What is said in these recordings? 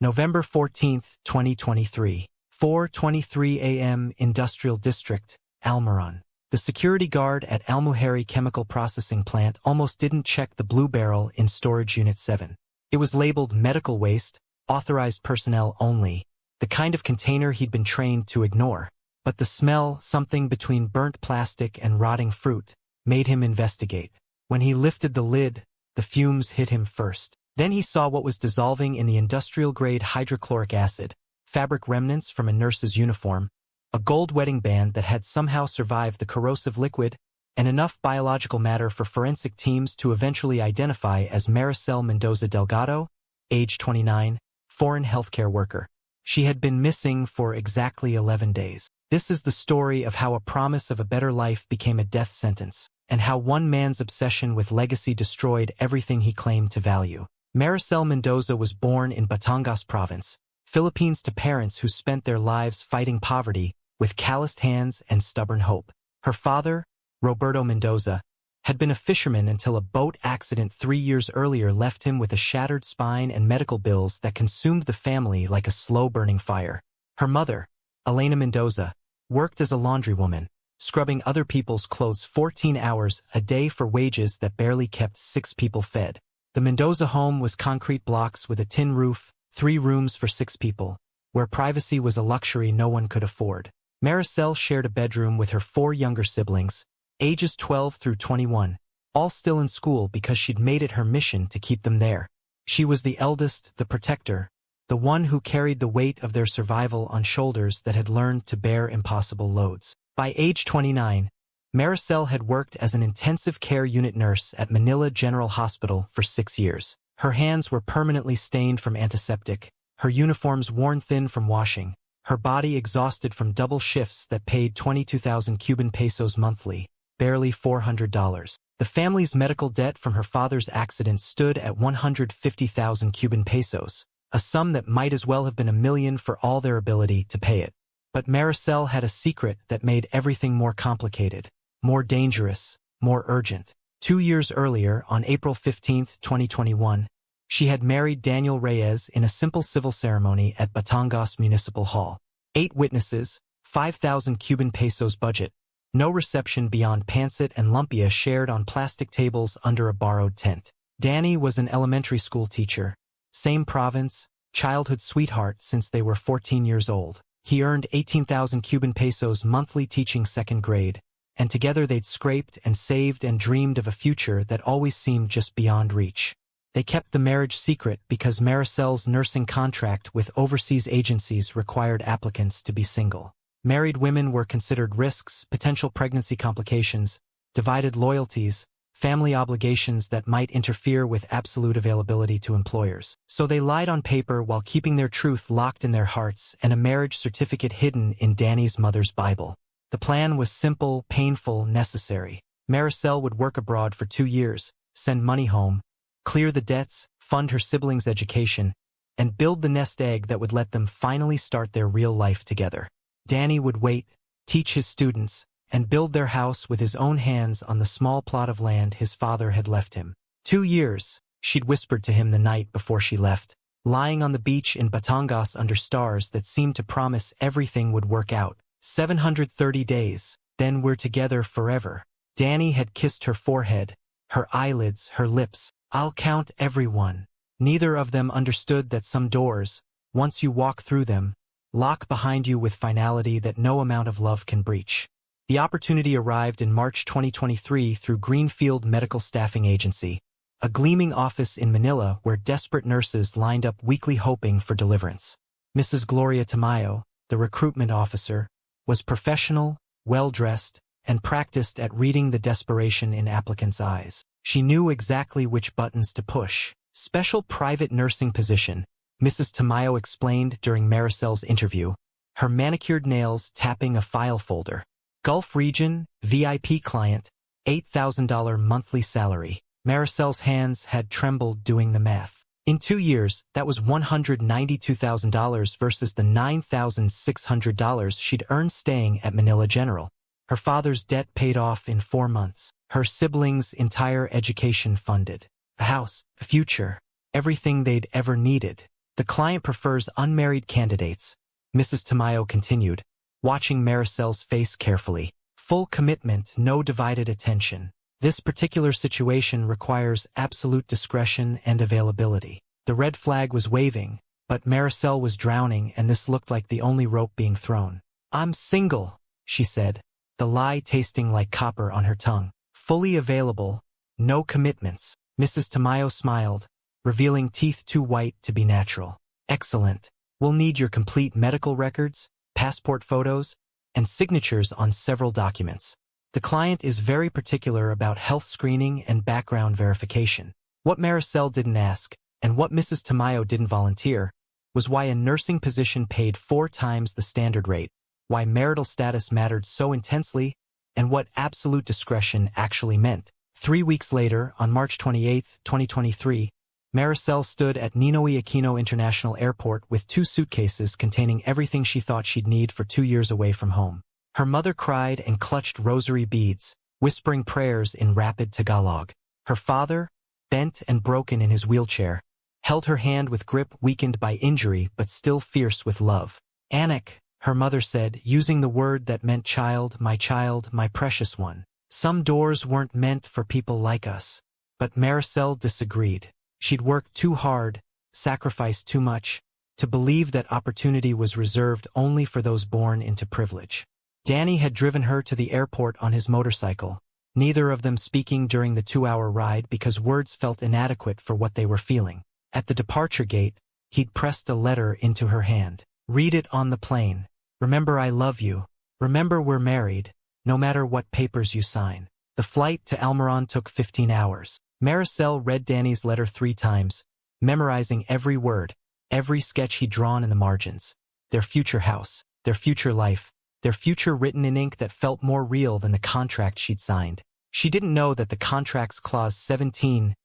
November 14, 2023. 4:23 a.m. Industrial District, Almiron. The security guard at Al-Muhari Chemical Processing Plant almost didn't check the blue barrel in Storage Unit 7. It was labeled medical waste, authorized personnel only, the kind of container he'd been trained to ignore. But the smell, something between burnt plastic and rotting fruit, made him investigate. When he lifted the lid, the fumes hit him first. Then he saw what was dissolving in the industrial-grade hydrochloric acid, fabric remnants from a nurse's uniform, a gold wedding band that had somehow survived the corrosive liquid, and enough biological matter for forensic teams to eventually identify as Maricel Mendoza Delgado, age 29, foreign healthcare worker. She had been missing for exactly 11 days. This is the story of how a promise of a better life became a death sentence, and how one man's obsession with legacy destroyed everything he claimed to value. Maricel Mendoza was born in Batangas Province, Philippines, to parents who spent their lives fighting poverty with calloused hands and stubborn hope. Her father, Roberto Mendoza, had been a fisherman until a boat accident 3 years earlier left him with a shattered spine and medical bills that consumed the family like a slow-burning fire. Her mother, Elena Mendoza, worked as a laundrywoman, scrubbing other people's clothes 14 hours a day for wages that barely kept 6 people fed. The Mendoza home was concrete blocks with a tin roof, 3 rooms for 6 people, where privacy was a luxury no one could afford. Maricel shared a bedroom with her 4 younger siblings, ages 12 through 21, all still in school because she'd made it her mission to keep them there. She was the eldest, the protector, the one who carried the weight of their survival on shoulders that had learned to bear impossible loads. By age 29, Maricel had worked as an intensive care unit nurse at Manila General Hospital for 6 years. Her hands were permanently stained from antiseptic, her uniforms worn thin from washing, her body exhausted from double shifts that paid 22,000 Cuban pesos monthly, barely $400. The family's medical debt from her father's accident stood at 150,000 Cuban pesos, a sum that might as well have been $1 million for all their ability to pay it. But Maricel had a secret that made everything more complicated, more dangerous, more urgent. 2 years earlier, on April 15, 2021, she had married Daniel Reyes in a simple civil ceremony at Batangas Municipal Hall. 8 witnesses, 5,000 Cuban pesos budget, no reception beyond pancit and lumpia shared on plastic tables under a borrowed tent. Danny was an elementary school teacher, same province, childhood sweetheart since they were 14 years old. He earned 18,000 Cuban pesos monthly teaching 2nd grade, and together they'd scraped and saved and dreamed of a future that always seemed just beyond reach. They kept the marriage secret because Maricel's nursing contract with overseas agencies required applicants to be single. Married women were considered risks, potential pregnancy complications, divided loyalties, family obligations that might interfere with absolute availability to employers. So they lied on paper while keeping their truth locked in their hearts and a marriage certificate hidden in Danny's mother's Bible. The plan was simple, painful, necessary. Maricel would work abroad for 2 years, send money home, clear the debts, fund her siblings' education, and build the nest egg that would let them finally start their real life together. Danny would wait, teach his students, and build their house with his own hands on the small plot of land his father had left him. 2 years, she'd whispered to him the night before she left, lying on the beach in Batangas under stars that seemed to promise everything would work out. 730 days, then we're together forever. Danny had kissed her forehead, her eyelids, her lips. I'll count everyone. Neither of them understood that some doors, once you walk through them, lock behind you with finality that no amount of love can breach. The opportunity arrived in March 2023 through Greenfield Medical Staffing Agency, a gleaming office in Manila where desperate nurses lined up weekly hoping for deliverance. Mrs. Gloria Tamayo, the recruitment officer, was professional, well-dressed, and practiced at reading the desperation in applicants' eyes. She knew exactly which buttons to push. Special private nursing position, Mrs. Tamayo explained during Maricel's interview, her manicured nails tapping a file folder. Gulf region, VIP client, $8,000 monthly salary. Maricel's hands had trembled doing the math. In 2 years, that was $192,000 versus the $9,600 she'd earned staying at Manila General. Her father's debt paid off in 4 months. Her siblings' entire education funded. A house, a future, everything they'd ever needed. The client prefers unmarried candidates, Mrs. Tamayo continued, watching Maricel's face carefully. Full commitment, no divided attention. This particular situation requires absolute discretion and availability. The red flag was waving, but Maricel was drowning and this looked like the only rope being thrown. I'm single, she said, the lie tasting like copper on her tongue. Fully available, no commitments. Mrs. Tamayo smiled, revealing teeth too white to be natural. Excellent. We'll need your complete medical records, passport photos, and signatures on several documents. The client is very particular about health screening and background verification. What Maricel didn't ask, and what Mrs. Tamayo didn't volunteer, was why a nursing position paid 4 times the standard rate, why marital status mattered so intensely, and what absolute discretion actually meant. 3 weeks later, on March 28, 2023, Maricel stood at Ninoy Aquino International Airport with 2 suitcases containing everything she thought she'd need for 2 years away from home. Her mother cried and clutched rosary beads, whispering prayers in rapid Tagalog. Her father, bent and broken in his wheelchair, held her hand with grip weakened by injury but still fierce with love. Anak, her mother said, using the word that meant child, my precious one. Some doors weren't meant for people like us. But Maricel disagreed. She'd worked too hard, sacrificed too much, to believe that opportunity was reserved only for those born into privilege. Danny had driven her to the airport on his motorcycle, neither of them speaking during the 2-hour ride because words felt inadequate for what they were feeling. At the departure gate, he'd pressed a letter into her hand. Read it on the plane. Remember I love you. Remember we're married, no matter what papers you sign. The flight to Almiron took 15 hours. Maricel read Danny's letter 3 times, memorizing every word, every sketch he'd drawn in the margins. Their future house, their future life, their future written in ink that felt more real than the contract she'd signed. She didn't know that the contract's clause 17b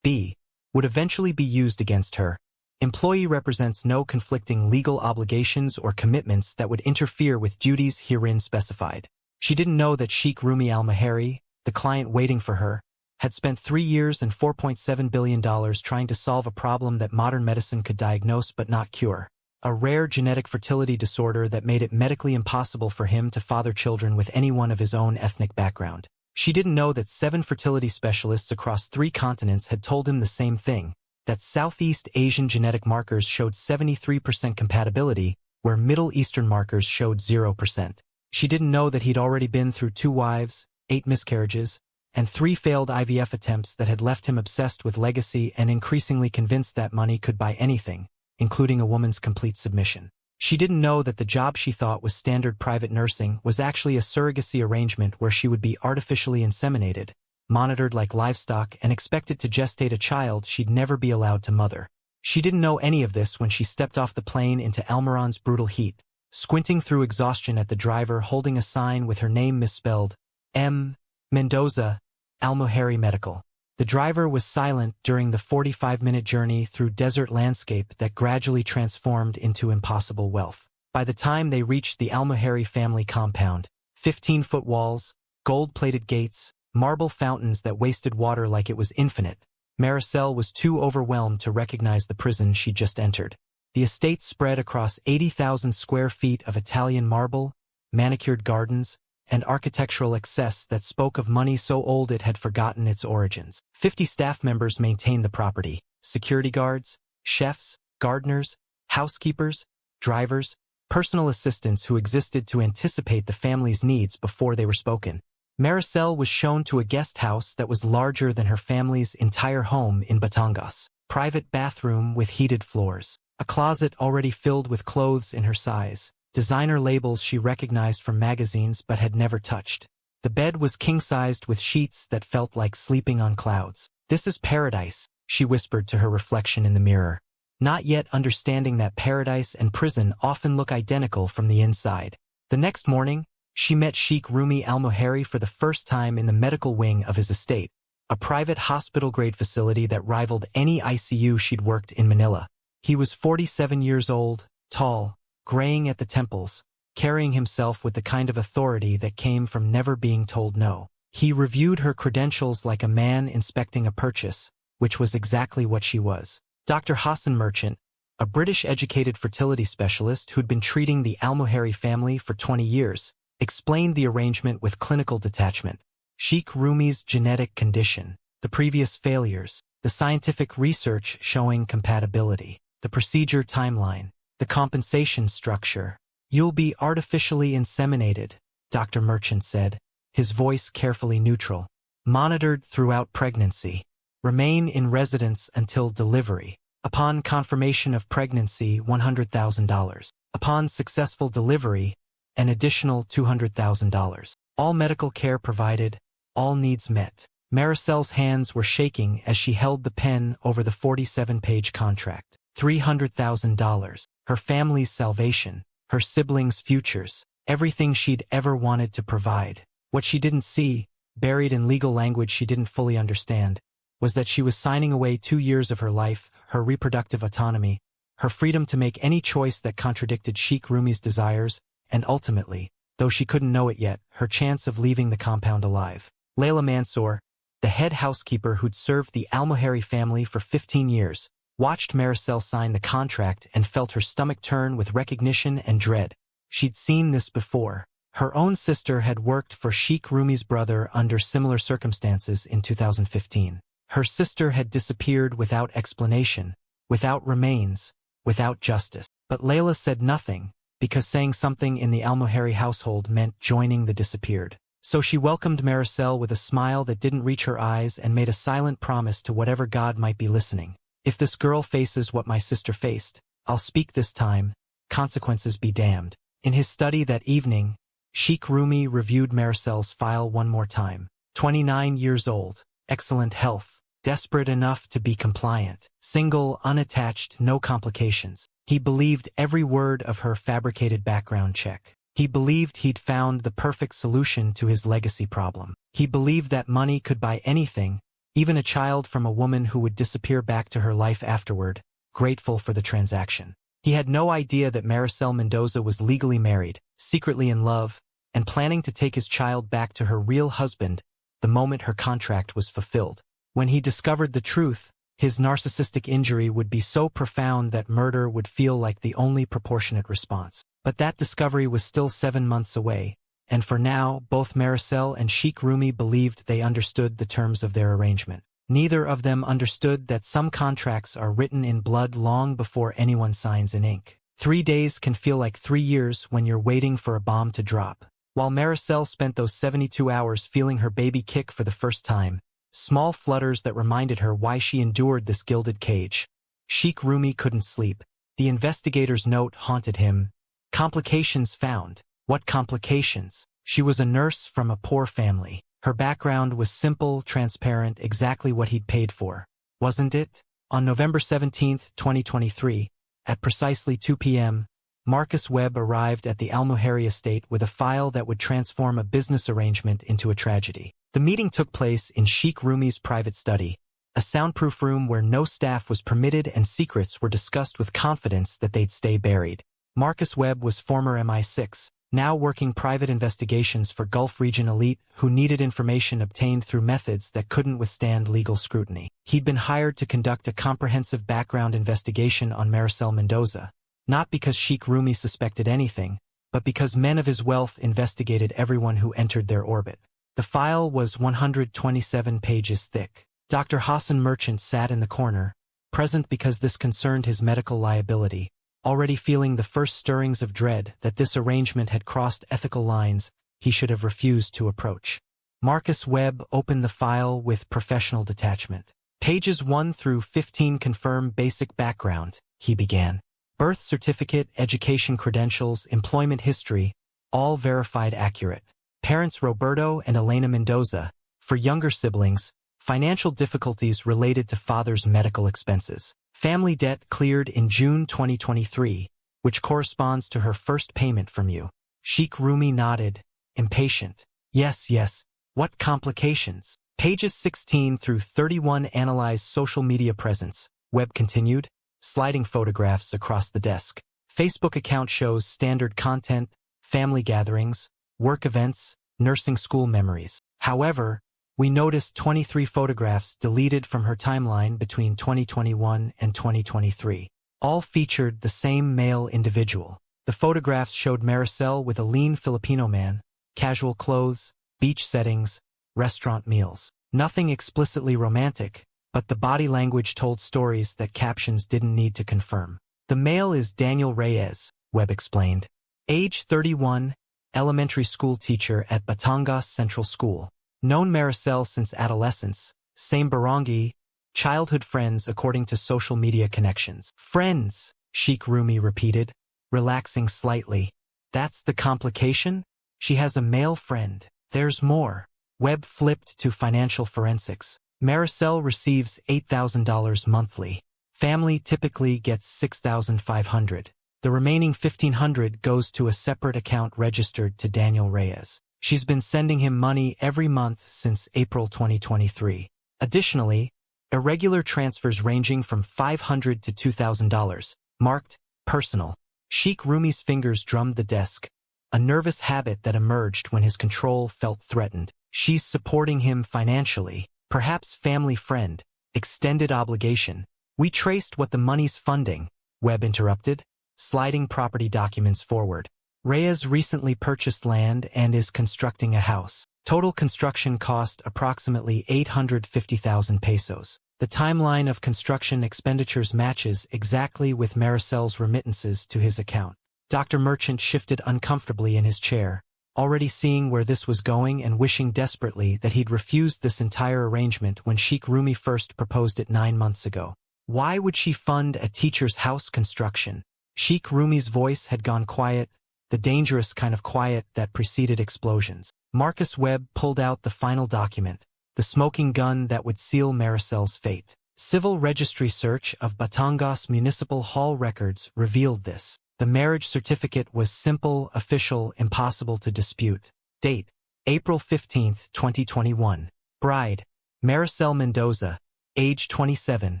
would eventually be used against her. Employee represents no conflicting legal obligations or commitments that would interfere with duties herein specified. She didn't know that Sheikh Rumi Al-Mahari, the client waiting for her, had spent 3 years and $4.7 billion trying to solve a problem that modern medicine could diagnose but not cure. A rare genetic fertility disorder that made it medically impossible for him to father children with anyone of his own ethnic background. She didn't know that 7 fertility specialists across 3 continents had told him the same thing, that Southeast Asian genetic markers showed 73% compatibility, where Middle Eastern markers showed 0%. She didn't know that he'd already been through 2 wives, 8 miscarriages, and 3 failed IVF attempts that had left him obsessed with legacy and increasingly convinced that money could buy anything, including a woman's complete submission. She didn't know that the job she thought was standard private nursing was actually a surrogacy arrangement where she would be artificially inseminated, monitored like livestock, and expected to gestate a child she'd never be allowed to mother. She didn't know any of this when she stepped off the plane into Almiron's brutal heat, squinting through exhaustion at the driver holding a sign with her name misspelled, M. Mendoza, Al-Muhari Medical. The driver was silent during the 45-minute journey through desert landscape that gradually transformed into impossible wealth. By the time they reached the Al-Muhari family compound, 15-foot walls, gold-plated gates, marble fountains that wasted water like it was infinite, Maricel was too overwhelmed to recognize the prison she'd just entered. The estate spread across 80,000 square feet of Italian marble, manicured gardens, and architectural excess that spoke of money so old it had forgotten its origins. 50 staff members maintained the property: security guards, chefs, gardeners, housekeepers, drivers, personal assistants who existed to anticipate the family's needs before they were spoken. Maricel was shown to a guest house that was larger than her family's entire home in Batangas. Private bathroom with heated floors. A closet already filled with clothes in her size. Designer labels she recognized from magazines but had never touched. The bed was king-sized with sheets that felt like sleeping on clouds. "This is paradise," she whispered to her reflection in the mirror, not yet understanding that paradise and prison often look identical from the inside. The next morning, she met Sheikh Rumi Al-Muhari for the first time in the medical wing of his estate, a private hospital-grade facility that rivaled any ICU she'd worked in Manila. He was 47 years old, tall, graying at the temples, carrying himself with the kind of authority that came from never being told no. He reviewed her credentials like a man inspecting a purchase, which was exactly what she was. Dr. Hassan Merchant, a British-educated fertility specialist who'd been treating the Al-Muhari family for 20 years, explained the arrangement with clinical detachment. Sheikh Rumi's genetic condition, the previous failures, the scientific research showing compatibility, the procedure timeline, the compensation structure. "You'll be artificially inseminated," Dr. Merchant said, his voice carefully neutral. "Monitored throughout pregnancy. Remain in residence until delivery. Upon confirmation of pregnancy, $100,000. Upon successful delivery, an additional $200,000. All medical care provided, all needs met." Maricel's hands were shaking as she held the pen over the 47-page contract. $300,000. Her family's salvation, her siblings' futures, everything she'd ever wanted to provide. What she didn't see, buried in legal language she didn't fully understand, was that she was signing away 2 years of her life, her reproductive autonomy, her freedom to make any choice that contradicted Sheikh Rumi's desires, and ultimately, though she couldn't know it yet, her chance of leaving the compound alive. Layla Mansour, the head housekeeper who'd served the Al-Muhari family for 15 years, watched Maricel sign the contract and felt her stomach turn with recognition and dread. She'd seen this before. Her own sister had worked for Sheikh Rumi's brother under similar circumstances in 2015. Her sister had disappeared without explanation, without remains, without justice. But Layla said nothing, because saying something in the Al-Muhari household meant joining the disappeared. So she welcomed Maricel with a smile that didn't reach her eyes and made a silent promise to whatever God might be listening. "If this girl faces what my sister faced, I'll speak this time, consequences be damned." In his study that evening, Sheikh Rumi reviewed Maricel's file one more time. 29 years old, excellent health, desperate enough to be compliant, single, unattached, no complications. He believed every word of her fabricated background check. He believed he'd found the perfect solution to his legacy problem. He believed that money could buy anything, even a child from a woman who would disappear back to her life afterward, grateful for the transaction. He had no idea that Maricel Mendoza was legally married, secretly in love, and planning to take his child back to her real husband the moment her contract was fulfilled. When he discovered the truth, his narcissistic injury would be so profound that murder would feel like the only proportionate response. But that discovery was still 7 months away, and for now, both Maricel and Sheikh Rumi believed they understood the terms of their arrangement. Neither of them understood that some contracts are written in blood long before anyone signs in ink. 3 days can feel like 3 years when you're waiting for a bomb to drop. While Maricel spent those 72 hours feeling her baby kick for the first time, small flutters that reminded her why she endured this gilded cage, Sheikh Rumi couldn't sleep. The investigator's note haunted him. Complications found. What complications? She was a nurse from a poor family. Her background was simple, transparent, exactly what he'd paid for. Wasn't it? On November 17, 2023, at precisely 2 p.m., Marcus Webb arrived at the Al-Muhari estate with a file that would transform a business arrangement into a tragedy. The meeting took place in Sheikh Rumi's private study, a soundproof room where no staff was permitted and secrets were discussed with confidence that they'd stay buried. Marcus Webb was former MI6, now working private investigations for Gulf region elite who needed information obtained through methods that couldn't withstand legal scrutiny. He'd been hired to conduct a comprehensive background investigation on Maricel Mendoza, not because Sheikh Rumi suspected anything, but because men of his wealth investigated everyone who entered their orbit. The file was 127 pages thick. Dr. Hassan Merchant sat in the corner, present because this concerned his medical liability, already feeling the first stirrings of dread that this arrangement had crossed ethical lines he should have refused to approach. Marcus Webb opened the file with professional detachment. Pages 1 through 15 confirm basic background, he began. Birth certificate, education credentials, employment history, all verified accurate. Parents Roberto and Elena Mendoza. For younger siblings, financial difficulties related to father's medical expenses. Family debt cleared in June 2023, which corresponds to her first payment from you. Sheikh Rumi nodded, impatient. Yes, what complications? Pages 16 through 31 analyze social media presence. Webb continued, sliding photographs across the desk. Facebook account shows standard content, family gatherings, work events, nursing school memories. However, we noticed 23 photographs deleted from her timeline between 2021 and 2023. All featured the same male individual. The photographs showed Maricel with a lean Filipino man, casual clothes, beach settings, restaurant meals. Nothing explicitly romantic, but the body language told stories that captions didn't need to confirm. The male is Daniel Reyes, Webb explained. Age 31, elementary school teacher at Batangas Central School. Known Maricel since adolescence, same barangay, childhood friends according to social media connections. Friends, Sheikh Rumi repeated, relaxing slightly. That's the complication? She has a male friend. There's more. Webb flipped to financial forensics. Maricel receives $8,000 monthly. Family typically gets $6,500. The remaining $1,500 goes to a separate account registered to Daniel Reyes. She's been sending him money every month since April 2023. Additionally, irregular transfers ranging from $500 to $2,000, marked personal. Sheikh Rumi's fingers drummed the desk, a nervous habit that emerged when his control felt threatened. She's supporting him financially, perhaps family friend, extended obligation. We traced what the money's funding, Webb interrupted, sliding property documents forward. Reyes recently purchased land and is constructing a house. Total construction cost approximately 850,000 pesos. The timeline of construction expenditures matches exactly with Maricel's remittances to his account. Dr. Merchant shifted uncomfortably in his chair, already seeing where this was going and wishing desperately that he'd refused this entire arrangement when Sheikh Rumi first proposed it 9 months ago. Why would she fund a teacher's house construction? Sheikh Rumi's voice had gone quiet, the dangerous kind of quiet that preceded explosions. Marcus Webb pulled out the final document, the smoking gun that would seal Maricel's fate. Civil registry search of Batangas Municipal Hall records revealed this. The marriage certificate was simple, official, impossible to dispute. Date: April 15, 2021. Bride: Maricel Mendoza, age 27,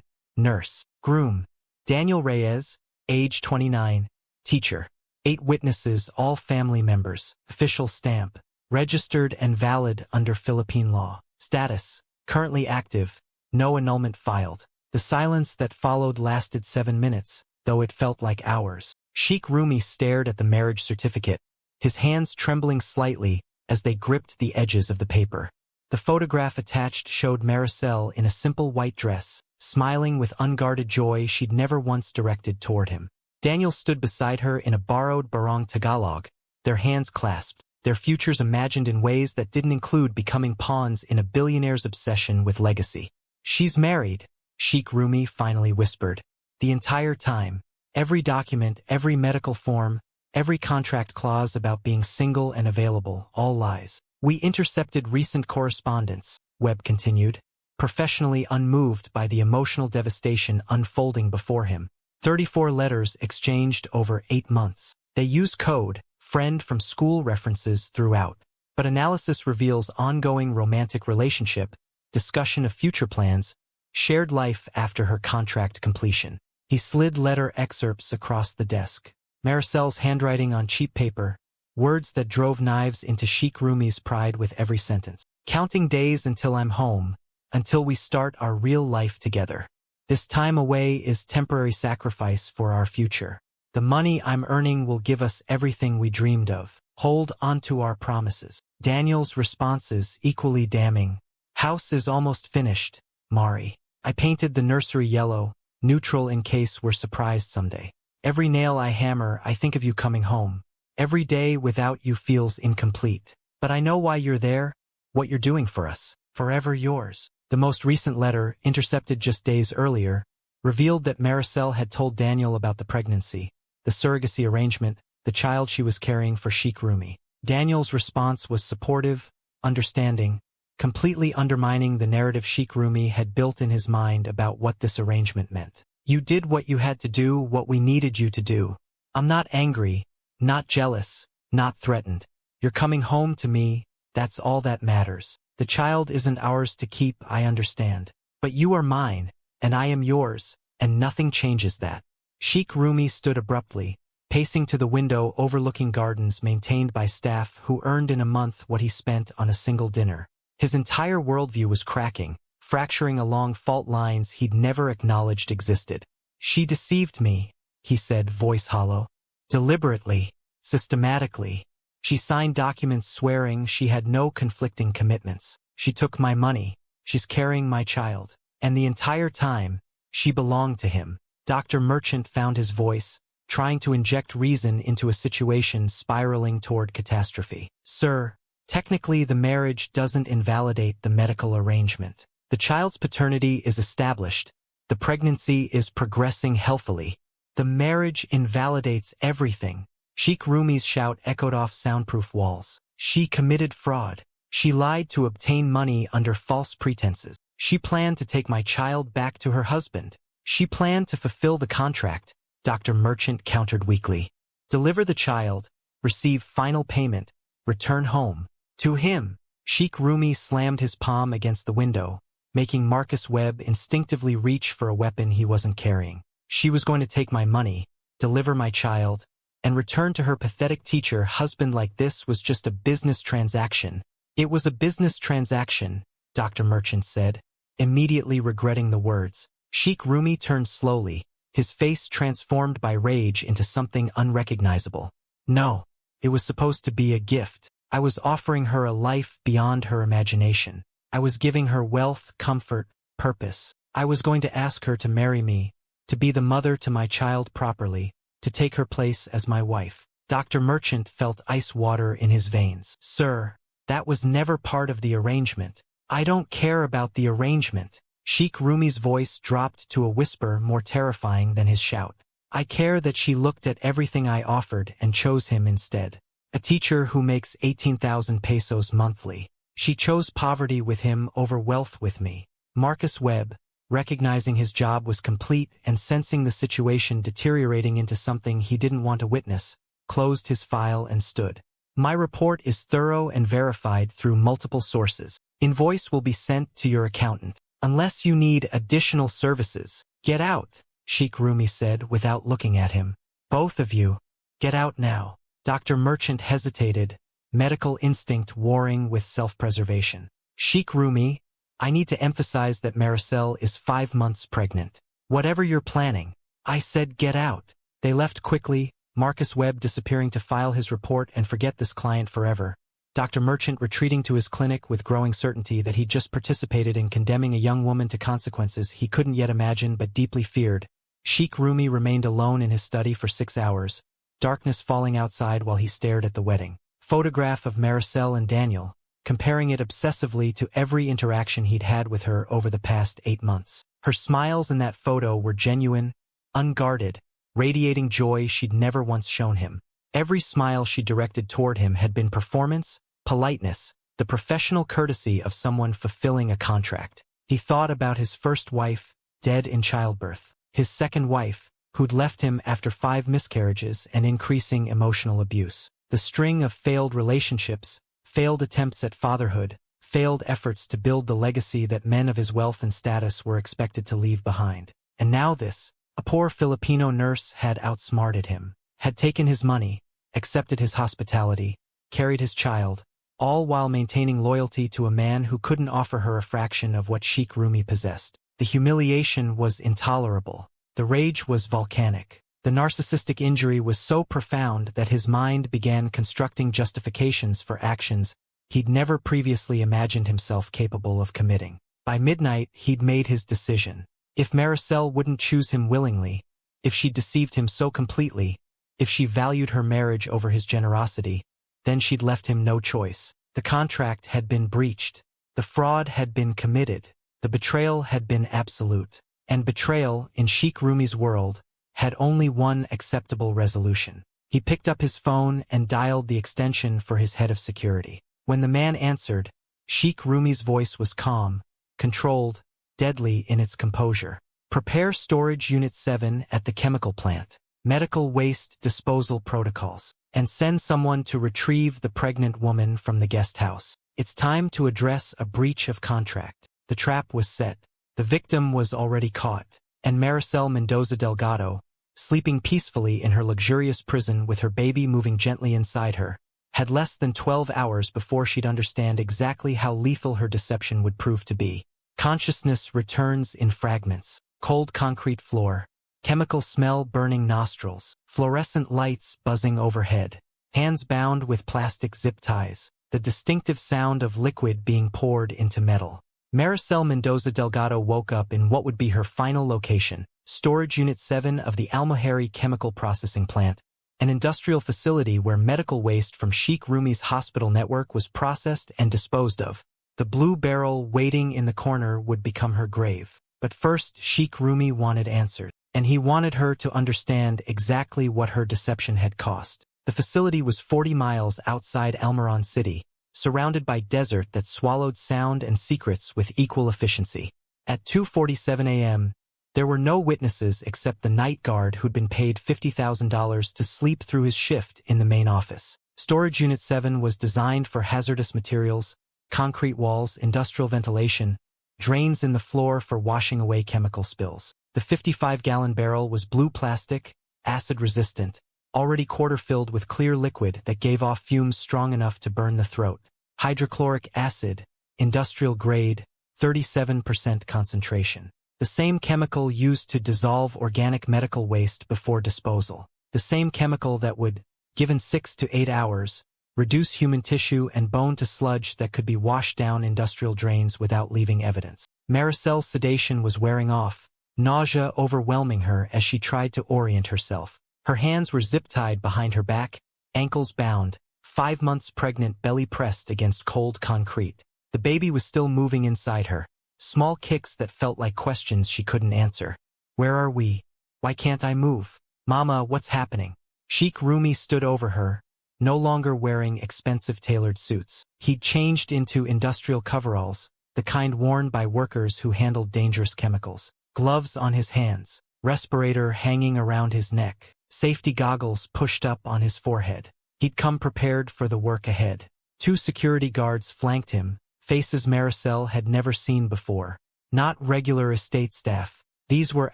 nurse. Groom: Daniel Reyes, age 29, teacher. 8 witnesses, all family members. Official stamp. Registered and valid under Philippine law. Status: currently active. No annulment filed. The silence that followed lasted 7 minutes, though it felt like hours. Sheikh Rumi stared at the marriage certificate, his hands trembling slightly as they gripped the edges of the paper. The photograph attached showed Maricel in a simple white dress, smiling with unguarded joy she'd never once directed toward him. Daniel stood beside her in a borrowed barong Tagalog, their hands clasped, their futures imagined in ways that didn't include becoming pawns in a billionaire's obsession with legacy. She's married, Sheikh Rumi finally whispered. The entire time, every document, every medical form, every contract clause about being single and available, all lies. We intercepted recent correspondence, Webb continued, professionally unmoved by the emotional devastation unfolding before him. 34 letters exchanged over 8 months. They use code, friend from school references throughout. But analysis reveals ongoing romantic relationship, discussion of future plans, shared life after her contract completion. He slid letter excerpts across the desk. Maricel's handwriting on cheap paper, words that drove knives into Sheikh Rumi's pride with every sentence. Counting days until I'm home, until we start our real life together. This time away is temporary sacrifice for our future. The money I'm earning will give us everything we dreamed of. Hold onto our promises. Daniel's responses equally damning. House is almost finished, Mari. I painted the nursery yellow, neutral in case we're surprised someday. Every nail I hammer, I think of you coming home. Every day without you feels incomplete. But I know why you're there, what you're doing for us. Forever yours. The most recent letter, intercepted just days earlier, revealed that Maricel had told Daniel about the pregnancy, the surrogacy arrangement, the child she was carrying for Sheikh Rumi. Daniel's response was supportive, understanding, completely undermining the narrative Sheikh Rumi had built in his mind about what this arrangement meant. You did what you had to do, what we needed you to do. I'm not angry, not jealous, not threatened. You're coming home to me, that's all that matters. The child isn't ours to keep, I understand. But you are mine, and I am yours, and nothing changes that. Sheikh Rumi stood abruptly, pacing to the window overlooking gardens maintained by staff who earned in a month what he spent on a single dinner. His entire worldview was cracking, fracturing along fault lines he'd never acknowledged existed. She deceived me, he said, voice hollow. Deliberately, systematically. She signed documents swearing she had no conflicting commitments. She took my money. She's carrying my child. And the entire time, she belonged to him. Dr. Merchant found his voice, trying to inject reason into a situation spiraling toward catastrophe. Sir, technically the marriage doesn't invalidate the medical arrangement. The child's paternity is established. The pregnancy is progressing healthily. The marriage invalidates everything. Sheikh Rumi's shout echoed off soundproof walls. She committed fraud. She lied to obtain money under false pretenses. She planned to take my child back to her husband. She planned to fulfill the contract, Dr. Merchant countered weakly. Deliver the child, receive final payment, return home. To him, Sheikh Rumi slammed his palm against the window, making Marcus Webb instinctively reach for a weapon he wasn't carrying. She was going to take my money, deliver my child, and return to her pathetic teacher husband like this was just a business transaction. It was a business transaction, Dr. Merchant said, immediately regretting the words. Sheikh Rumi turned slowly, his face transformed by rage into something unrecognizable. No, it was supposed to be a gift. I was offering her a life beyond her imagination. I was giving her wealth, comfort, purpose. I was going to ask her to marry me, to be the mother to my child properly, to take her place as my wife. Dr. Merchant felt ice water in his veins. Sir, that was never part of the arrangement. I don't care about the arrangement. Sheikh Rumi's voice dropped to a whisper more terrifying than his shout. I care that she looked at everything I offered and chose him instead. A teacher who makes 18,000 pesos monthly. She chose poverty with him over wealth with me. Marcus Webb, recognizing his job was complete and sensing the situation deteriorating into something he didn't want to witness, closed his file and stood. My report is thorough and verified through multiple sources. Invoice will be sent to your accountant. Unless you need additional services, get out, Sheikh Rumi said without looking at him. Both of you, get out now. Dr. Merchant hesitated, medical instinct warring with self-preservation. Sheikh Rumi, I need to emphasize that Maricel is 5 months pregnant. Whatever you're planning, I said get out. They left quickly, Marcus Webb disappearing to file his report and forget this client forever. Dr. Merchant retreating to his clinic with growing certainty that he'd just participated in condemning a young woman to consequences he couldn't yet imagine but deeply feared. Sheikh Rumi remained alone in his study for 6 hours, darkness falling outside while he stared at the wedding photograph of Maricel and Daniel, comparing it obsessively to every interaction he'd had with her over the past 8 months. Her smiles in that photo were genuine, unguarded, radiating joy she'd never once shown him. Every smile she directed toward him had been performance, politeness, the professional courtesy of someone fulfilling a contract. He thought about his first wife, dead in childbirth, his second wife, who'd left him after 5 miscarriages and increasing emotional abuse. The string of failed relationships, failed attempts at fatherhood, failed efforts to build the legacy that men of his wealth and status were expected to leave behind. And now this, a poor Filipino nurse had outsmarted him, had taken his money, accepted his hospitality, carried his child, all while maintaining loyalty to a man who couldn't offer her a fraction of what Sheikh Rumi possessed. The humiliation was intolerable. The rage was volcanic. The narcissistic injury was so profound that his mind began constructing justifications for actions he'd never previously imagined himself capable of committing. By midnight, he'd made his decision. If Maricel wouldn't choose him willingly, if she deceived him so completely, if she valued her marriage over his generosity, then she'd left him no choice. The contract had been breached. The fraud had been committed. The betrayal had been absolute. And betrayal, in Sheikh Rumi's world, had only one acceptable resolution. He picked up his phone and dialed the extension for his head of security. When the man answered, Sheikh Rumi's voice was calm, controlled, deadly in its composure. Prepare Storage Unit 7 at the chemical plant. Medical waste disposal protocols. And send someone to retrieve the pregnant woman from the guest house. It's time to address a breach of contract. The trap was set. The victim was already caught. And Maricel Mendoza Delgado, sleeping peacefully in her luxurious prison with her baby moving gently inside her, had less than 12 hours before she'd understand exactly how lethal her deception would prove to be. Consciousness returns in fragments. Cold concrete floor. chemical smell burning nostrils, fluorescent lights buzzing overhead, hands bound with plastic zip ties, the distinctive sound of liquid being poured into metal. Maricel Mendoza Delgado woke up in what would be her final location, Storage Unit 7 of the Almuherri Chemical Processing Plant, an industrial facility where medical waste from Sheikh Rumi's hospital network was processed and disposed of. The blue barrel waiting in the corner would become her grave. But first, Sheikh Rumi wanted answers, and he wanted her to understand exactly what her deception had cost. The facility was 40 miles outside Almuran City, surrounded by desert that swallowed sound and secrets with equal efficiency. At 2:47 a.m., there were no witnesses except the night guard who'd been paid $50,000 to sleep through his shift in the main office. Storage Unit 7 was designed for hazardous materials, concrete walls, industrial ventilation, drains in the floor for washing away chemical spills. The 55-gallon barrel was blue plastic, acid-resistant, already quarter-filled with clear liquid that gave off fumes strong enough to burn the throat. Hydrochloric acid, industrial grade, 37% concentration. The same chemical used to dissolve organic medical waste before disposal. The same chemical that would, given 6 to 8 hours, reduce human tissue and bone to sludge that could be washed down industrial drains without leaving evidence. Maricel's sedation was wearing off, nausea overwhelming her as she tried to orient herself. Her hands were zip-tied behind her back, ankles bound, 5 months pregnant, belly pressed against cold concrete. The baby was still moving inside her, small kicks that felt like questions she couldn't answer. Where are we? Why can't I move? Mama, what's happening? Sheikh Rumi stood over her, no longer wearing expensive tailored suits. He'd changed into industrial coveralls, the kind worn by workers who handled dangerous chemicals. Gloves on his hands, respirator hanging around his neck, safety goggles pushed up on his forehead. He'd come prepared for the work ahead. 2 security guards flanked him, faces Maricel had never seen before. Not regular estate staff. These were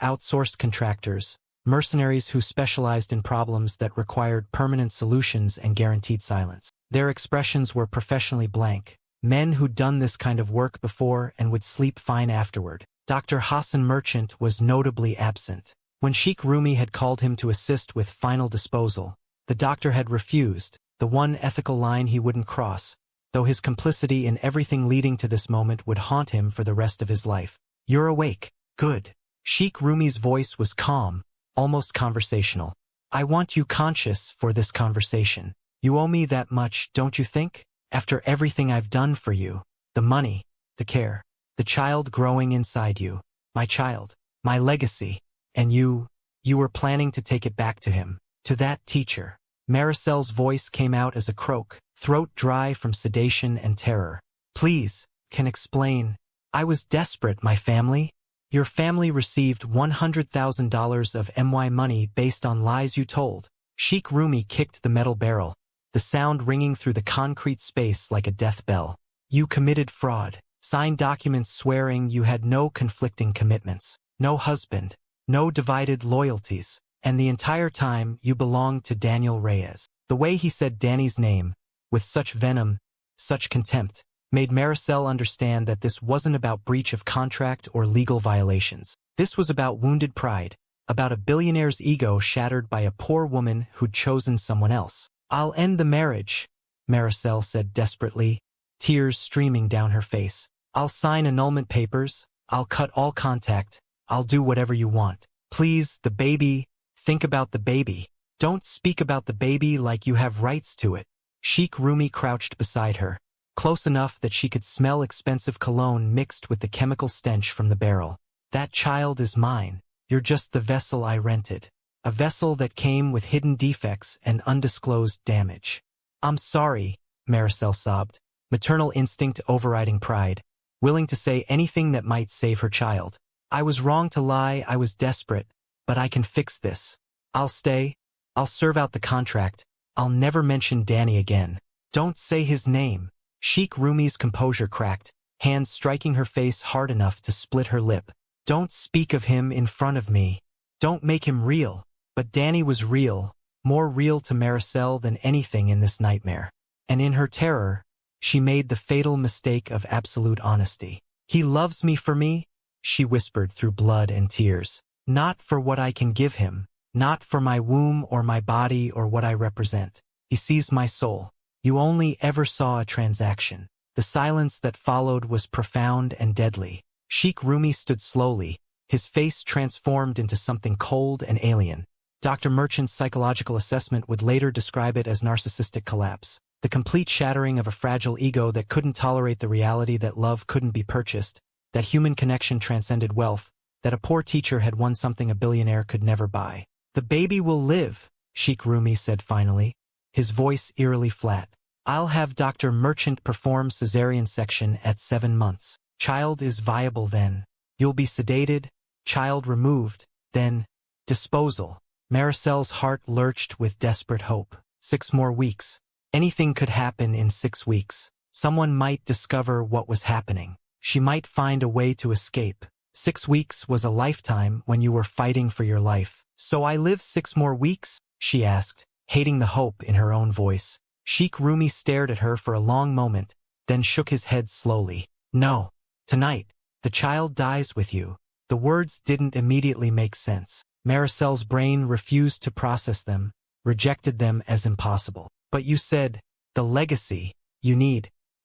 outsourced contractors, mercenaries who specialized in problems that required permanent solutions and guaranteed silence. Their expressions were professionally blank. Men who'd done this kind of work before and would sleep fine afterward. Dr. Hassan Merchant was notably absent. When Sheikh Rumi had called him to assist with final disposal, the doctor had refused, the one ethical line he wouldn't cross, though his complicity in everything leading to this moment would haunt him for the rest of his life. You're awake. Good. Sheikh Rumi's voice was calm, almost conversational. I want you conscious for this conversation. You owe me that much, don't you think? After everything I've done for you, the money, the care, the child growing inside you, my child, my legacy, and you were planning to take it back to him, to that teacher. Maricel's voice came out as a croak, throat dry from sedation and terror. Please, can explain. I was desperate, my family. Your family received $100,000 of MY money based on lies you told. Sheikh Rumi kicked the metal barrel, the sound ringing through the concrete space like a death bell. You committed fraud, signed documents swearing you had no conflicting commitments, no husband, no divided loyalties, and the entire time you belonged to Daniel Reyes. The way he said Danny's name, with such venom, such contempt, made Maricel understand that this wasn't about breach of contract or legal violations. This was about wounded pride, about a billionaire's ego shattered by a poor woman who'd chosen someone else. I'll end the marriage, Maricel said desperately, tears streaming down her face. I'll sign annulment papers, I'll cut all contact, I'll do whatever you want. Please, the baby, think about the baby. Don't speak about the baby like you have rights to it. Sheikh Rumi crouched beside her, close enough that she could smell expensive cologne mixed with the chemical stench from the barrel. That child is mine. You're just the vessel I rented. A vessel that came with hidden defects and undisclosed damage. I'm sorry, Maricel sobbed, maternal instinct overriding pride, willing to say anything that might save her child. I was wrong to lie, I was desperate, but I can fix this. I'll stay. I'll serve out the contract. I'll never mention Danny again. Don't say his name. Sheikh Rumi's composure cracked, hands striking her face hard enough to split her lip. Don't speak of him in front of me. Don't make him real. But Danny was real, more real to Maricel than anything in this nightmare. And in her terror, she made the fatal mistake of absolute honesty. He loves me for me, she whispered through blood and tears. Not for what I can give him, not for my womb or my body or what I represent. He sees my soul. You only ever saw a transaction. The silence that followed was profound and deadly. Sheikh Rumi stood slowly, his face transformed into something cold and alien. Dr. Merchant's psychological assessment would later describe it as narcissistic collapse, the complete shattering of a fragile ego that couldn't tolerate the reality that love couldn't be purchased, that human connection transcended wealth, that a poor teacher had won something a billionaire could never buy. The baby will live, Sheikh Rumi said finally, his voice eerily flat. I'll have Dr. Merchant perform cesarean section at 7 months. Child is viable then. You'll be sedated, child removed, then disposal. Maricel's heart lurched with desperate hope. 6 more weeks. Anything could happen in 6 weeks. Someone might discover what was happening. She might find a way to escape. 6 weeks was a lifetime when you were fighting for your life. So I live 6 more weeks? She asked, hating the hope in her own voice. Sheikh Rumi stared at her for a long moment, then shook his head slowly. No. Tonight, the child dies with you. The words didn't immediately make sense. Maricel's brain refused to process them, rejected them as impossible. But you said, the legacy,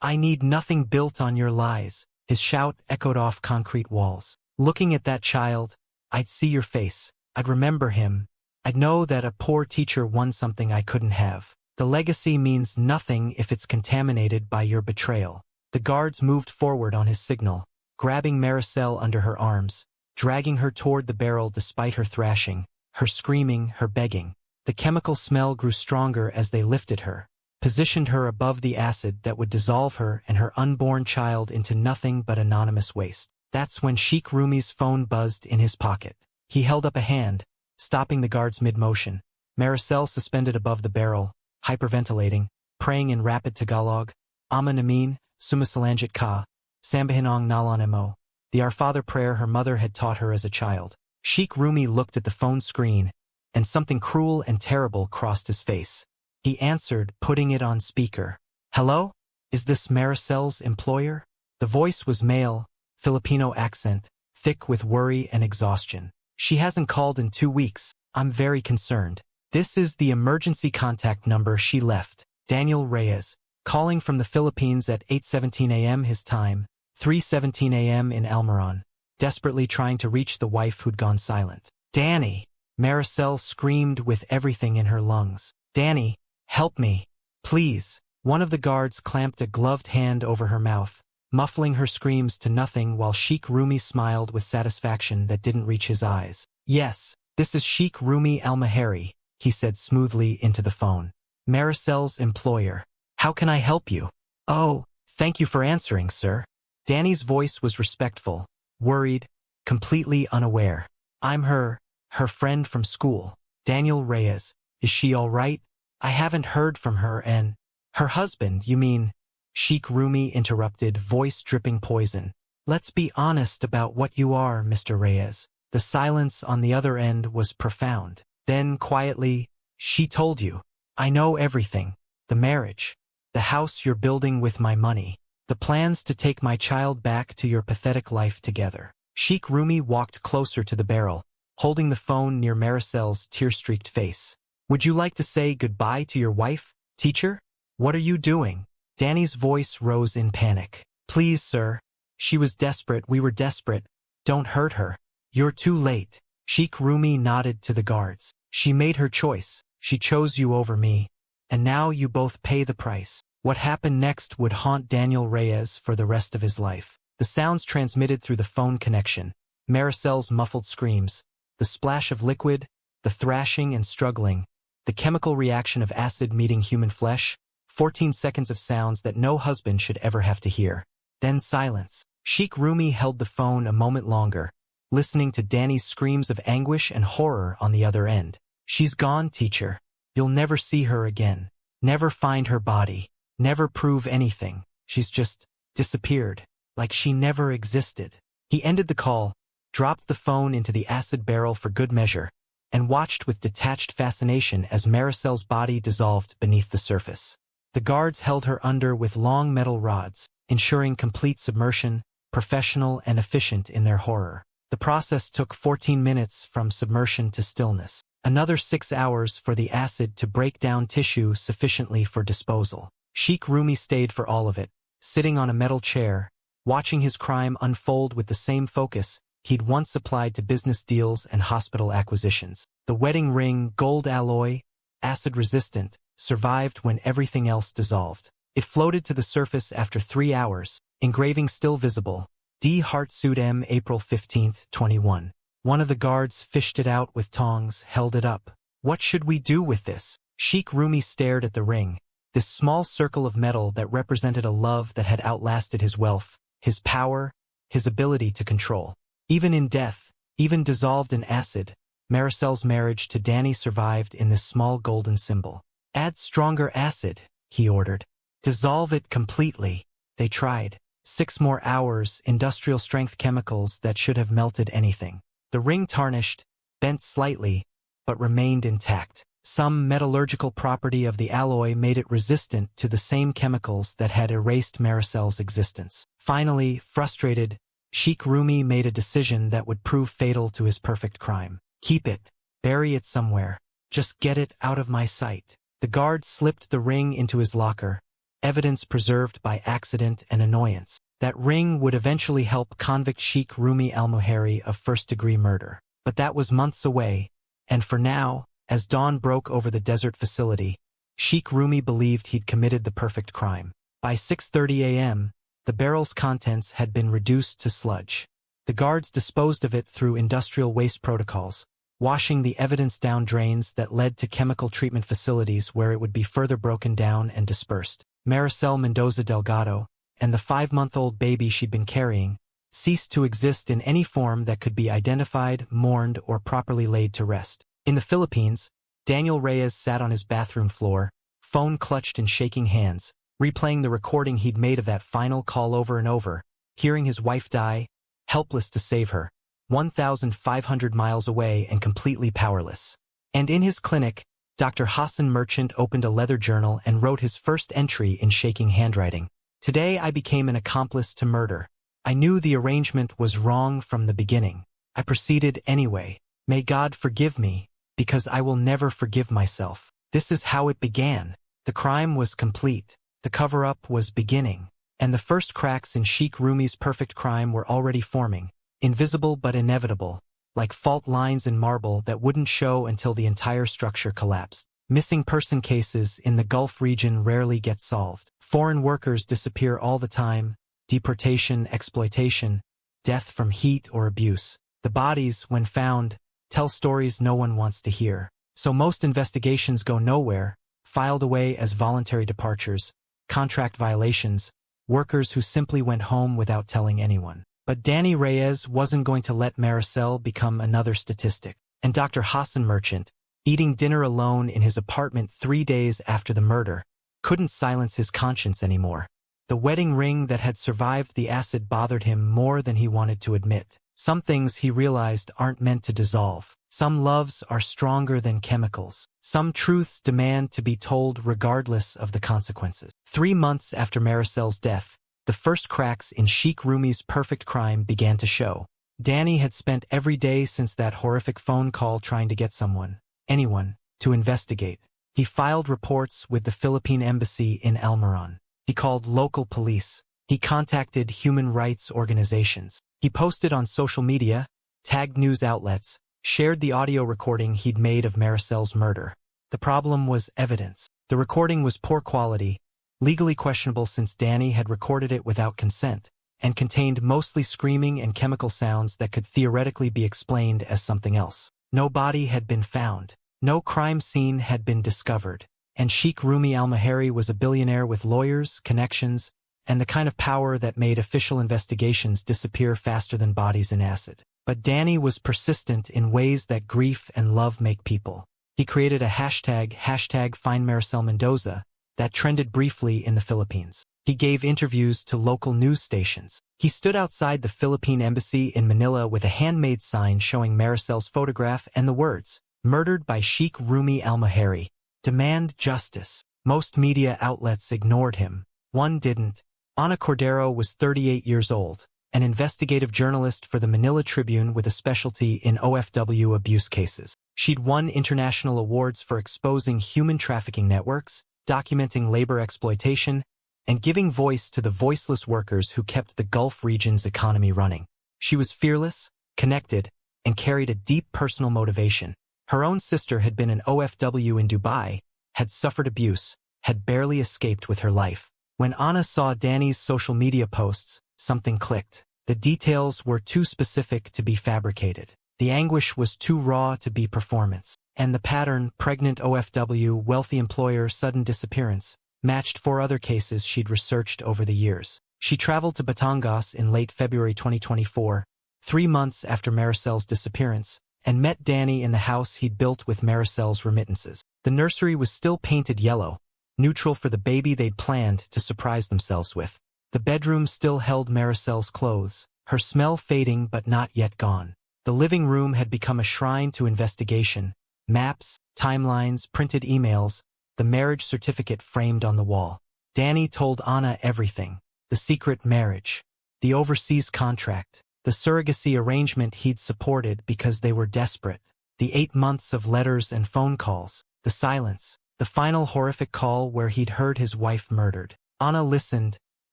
I need nothing built on your lies. His shout echoed off concrete walls. Looking at that child, I'd see your face. I'd remember him. I'd know that a poor teacher won something I couldn't have. The legacy means nothing if it's contaminated by your betrayal. The guards moved forward on his signal, grabbing Maricel under her arms, dragging her toward the barrel despite her thrashing, her screaming, her begging. The chemical smell grew stronger as they lifted her, positioned her above the acid that would dissolve her and her unborn child into nothing but anonymous waste. That's when Sheikh Rumi's phone buzzed in his pocket. He held up a hand, stopping the guards mid-motion. Maricel suspended above the barrel, hyperventilating, praying in rapid Tagalog, Ama Namin, Sumasalangit Ka, Sambahinong Nalanemo, the Our Father prayer her mother had taught her as a child. Sheikh Rumi looked at the phone screen, and something cruel and terrible crossed his face. He answered, putting it on speaker. Hello? Is this Maricel's employer? The voice was male, Filipino accent, thick with worry and exhaustion. She hasn't called in 2 weeks. I'm very concerned. This is the emergency contact number she left. Daniel Reyes, calling from the Philippines at 8:17 a.m. his time, 3:17 a.m. in Almaron, desperately trying to reach the wife who'd gone silent. Danny! Maricel screamed with everything in her lungs. Danny, help me, please. One of the guards clamped a gloved hand over her mouth, muffling her screams to nothing while Sheikh Rumi smiled with satisfaction that didn't reach his eyes. Yes, this is Sheikh Rumi Al-Mahari, he said smoothly into the phone. Maricel's employer. How can I help you? Oh, thank you for answering, sir. Danny's voice was respectful, worried, completely unaware. I'm her friend from school, Daniel Reyes. Is she all right? I haven't heard from her and... Her husband, you mean? Sheikh Rumi interrupted, voice dripping poison. Let's be honest about what you are, Mr. Reyes. The silence on the other end was profound. Then, quietly, she told you. I know everything. The marriage. The house you're building with my money. The plans to take my child back to your pathetic life together. Sheikh Rumi walked closer to the barrel, holding the phone near Maricel's tear-streaked face. Would you like to say goodbye to your wife, teacher? What are you doing? Danny's voice rose in panic. Please, sir. She was desperate. We were desperate. Don't hurt her. You're too late. Sheikh Rumi nodded to the guards. She made her choice. She chose you over me. And now you both pay the price. What happened next would haunt Daniel Reyes for the rest of his life. The sounds transmitted through the phone connection. Maricel's muffled screams. The splash of liquid. The thrashing and struggling. The chemical reaction of acid meeting human flesh. 14 seconds of sounds that no husband should ever have to hear. Then silence. Sheikh Rumi held the phone a moment longer, listening to Danny's screams of anguish and horror on the other end. She's gone, teacher. You'll never see her again. Never find her body. Never prove anything. She's just disappeared, like she never existed. He ended the call, dropped the phone into the acid barrel for good measure, and watched with detached fascination as Maricel's body dissolved beneath the surface. The guards held her under with long metal rods, ensuring complete submersion, professional and efficient in their horror. The process took 14 minutes from submersion to stillness. Another 6 hours for the acid to break down tissue sufficiently for disposal. Sheikh Rumi stayed for all of it, sitting on a metal chair, watching his crime unfold with the same focus he'd once applied to business deals and hospital acquisitions. The wedding ring, gold alloy, acid-resistant, survived when everything else dissolved. It floated to the surface after 3 hours, engraving still visible. D. Hartsuit M. April 15, 21. One of the guards fished it out with tongs, held it up. "What should we do with this?" Sheikh Rumi stared at the ring, this small circle of metal that represented a love that had outlasted his wealth, his power, his ability to control. Even in death, even dissolved in acid, Maricel's marriage to Danny survived in this small golden symbol. "Add stronger acid," he ordered. "Dissolve it completely." They tried. 6 more hours, industrial-strength chemicals that should have melted anything. The ring tarnished, bent slightly, but remained intact. Some metallurgical property of the alloy made it resistant to the same chemicals that had erased Maricel's existence. Finally, frustrated, Sheikh Rumi made a decision that would prove fatal to his perfect crime. "Keep it. Bury it somewhere. Just get it out of my sight." The guard slipped the ring into his locker, evidence preserved by accident and annoyance. That ring would eventually help convict Sheikh Rumi al-Muhari of first-degree murder. But that was months away, and for now, as dawn broke over the desert facility, Sheikh Rumi believed he'd committed the perfect crime. By 6:30 a.m., the barrel's contents had been reduced to sludge. The guards disposed of it through industrial waste protocols, washing the evidence down drains that led to chemical treatment facilities where it would be further broken down and dispersed. Maricel Mendoza Delgado, and the 5-month-old baby she'd been carrying, ceased to exist in any form that could be identified, mourned, or properly laid to rest. In the Philippines, Daniel Reyes sat on his bathroom floor, phone clutched in shaking hands, replaying the recording he'd made of that final call over and over, hearing his wife die, helpless to save her, 1,500 miles away and completely powerless. And in his clinic, Dr. Hassan Merchant opened a leather journal and wrote his first entry in shaking handwriting. "Today I became an accomplice to murder. I knew the arrangement was wrong from the beginning. I proceeded anyway. May God forgive me, because I will never forgive myself." This is how it began. The crime was complete. The cover-up was beginning. And the first cracks in Sheikh Rumi's perfect crime were already forming, invisible but inevitable, like fault lines in marble that wouldn't show until the entire structure collapsed. Missing person cases in the Gulf region rarely get solved. Foreign workers disappear all the time, deportation, exploitation, death from heat or abuse. The bodies, when found, tell stories no one wants to hear. So most investigations go nowhere, filed away as voluntary departures, contract violations, workers who simply went home without telling anyone. But Danny Reyes wasn't going to let Maricel become another statistic. And Dr. Hassan Merchant, eating dinner alone in his apartment 3 days after the murder, couldn't silence his conscience anymore. The wedding ring that had survived the acid bothered him more than he wanted to admit. Some things he realized aren't meant to dissolve. Some loves are stronger than chemicals. Some truths demand to be told regardless of the consequences. 3 months after Maricel's death, the first cracks in Sheikh Rumi's perfect crime began to show. Danny had spent every day since that horrific phone call trying to get someone, anyone, to investigate. He filed reports with the Philippine embassy in Almaran. He called local police. He contacted human rights organizations. He posted on social media, tagged news outlets, shared the audio recording he'd made of Maricel's murder. The problem was evidence. The recording was poor quality, legally questionable since Danny had recorded it without consent, and contained mostly screaming and chemical sounds that could theoretically be explained as something else. No body had been found. No crime scene had been discovered. And Sheikh Rumi al-Muhari was a billionaire with lawyers, connections, and the kind of power that made official investigations disappear faster than bodies in acid. But Danny was persistent in ways that grief and love make people. He created a hashtag #FindMaricelMendoza, that trended briefly in the Philippines. He gave interviews to local news stations. He stood outside the Philippine embassy in Manila with a handmade sign showing Maricel's photograph and the words, "Murdered by Sheikh Rumi al-Muhari. Demand justice." Most media outlets ignored him. One didn't. Ana Cordero was 38 years old, an investigative journalist for the Manila Tribune with a specialty in OFW abuse cases. She'd won international awards for exposing human trafficking networks, documenting labor exploitation, and giving voice to the voiceless workers who kept the Gulf region's economy running. She was fearless, connected, and carried a deep personal motivation. Her own sister had been an OFW in Dubai, had suffered abuse, had barely escaped with her life. When Anna saw Danny's social media posts, something clicked. The details were too specific to be fabricated. The anguish was too raw to be performance. And the pattern, pregnant OFW, wealthy employer, sudden disappearance, matched 4 other cases she'd researched over the years. She traveled to Batangas in late February 2024, 3 months after Maricel's disappearance, and met Danny in the house he'd built with Maricel's remittances. The nursery was still painted yellow, neutral for the baby they'd planned to surprise themselves with. The bedroom still held Maricel's clothes, her smell fading but not yet gone. The living room had become a shrine to investigation, maps, timelines, printed emails, the marriage certificate framed on the wall. Danny told Anna everything: the secret marriage, the overseas contract, the surrogacy arrangement he'd supported because they were desperate, the 8 months of letters and phone calls, the silence, the final horrific call where he'd heard his wife murdered. Anna listened,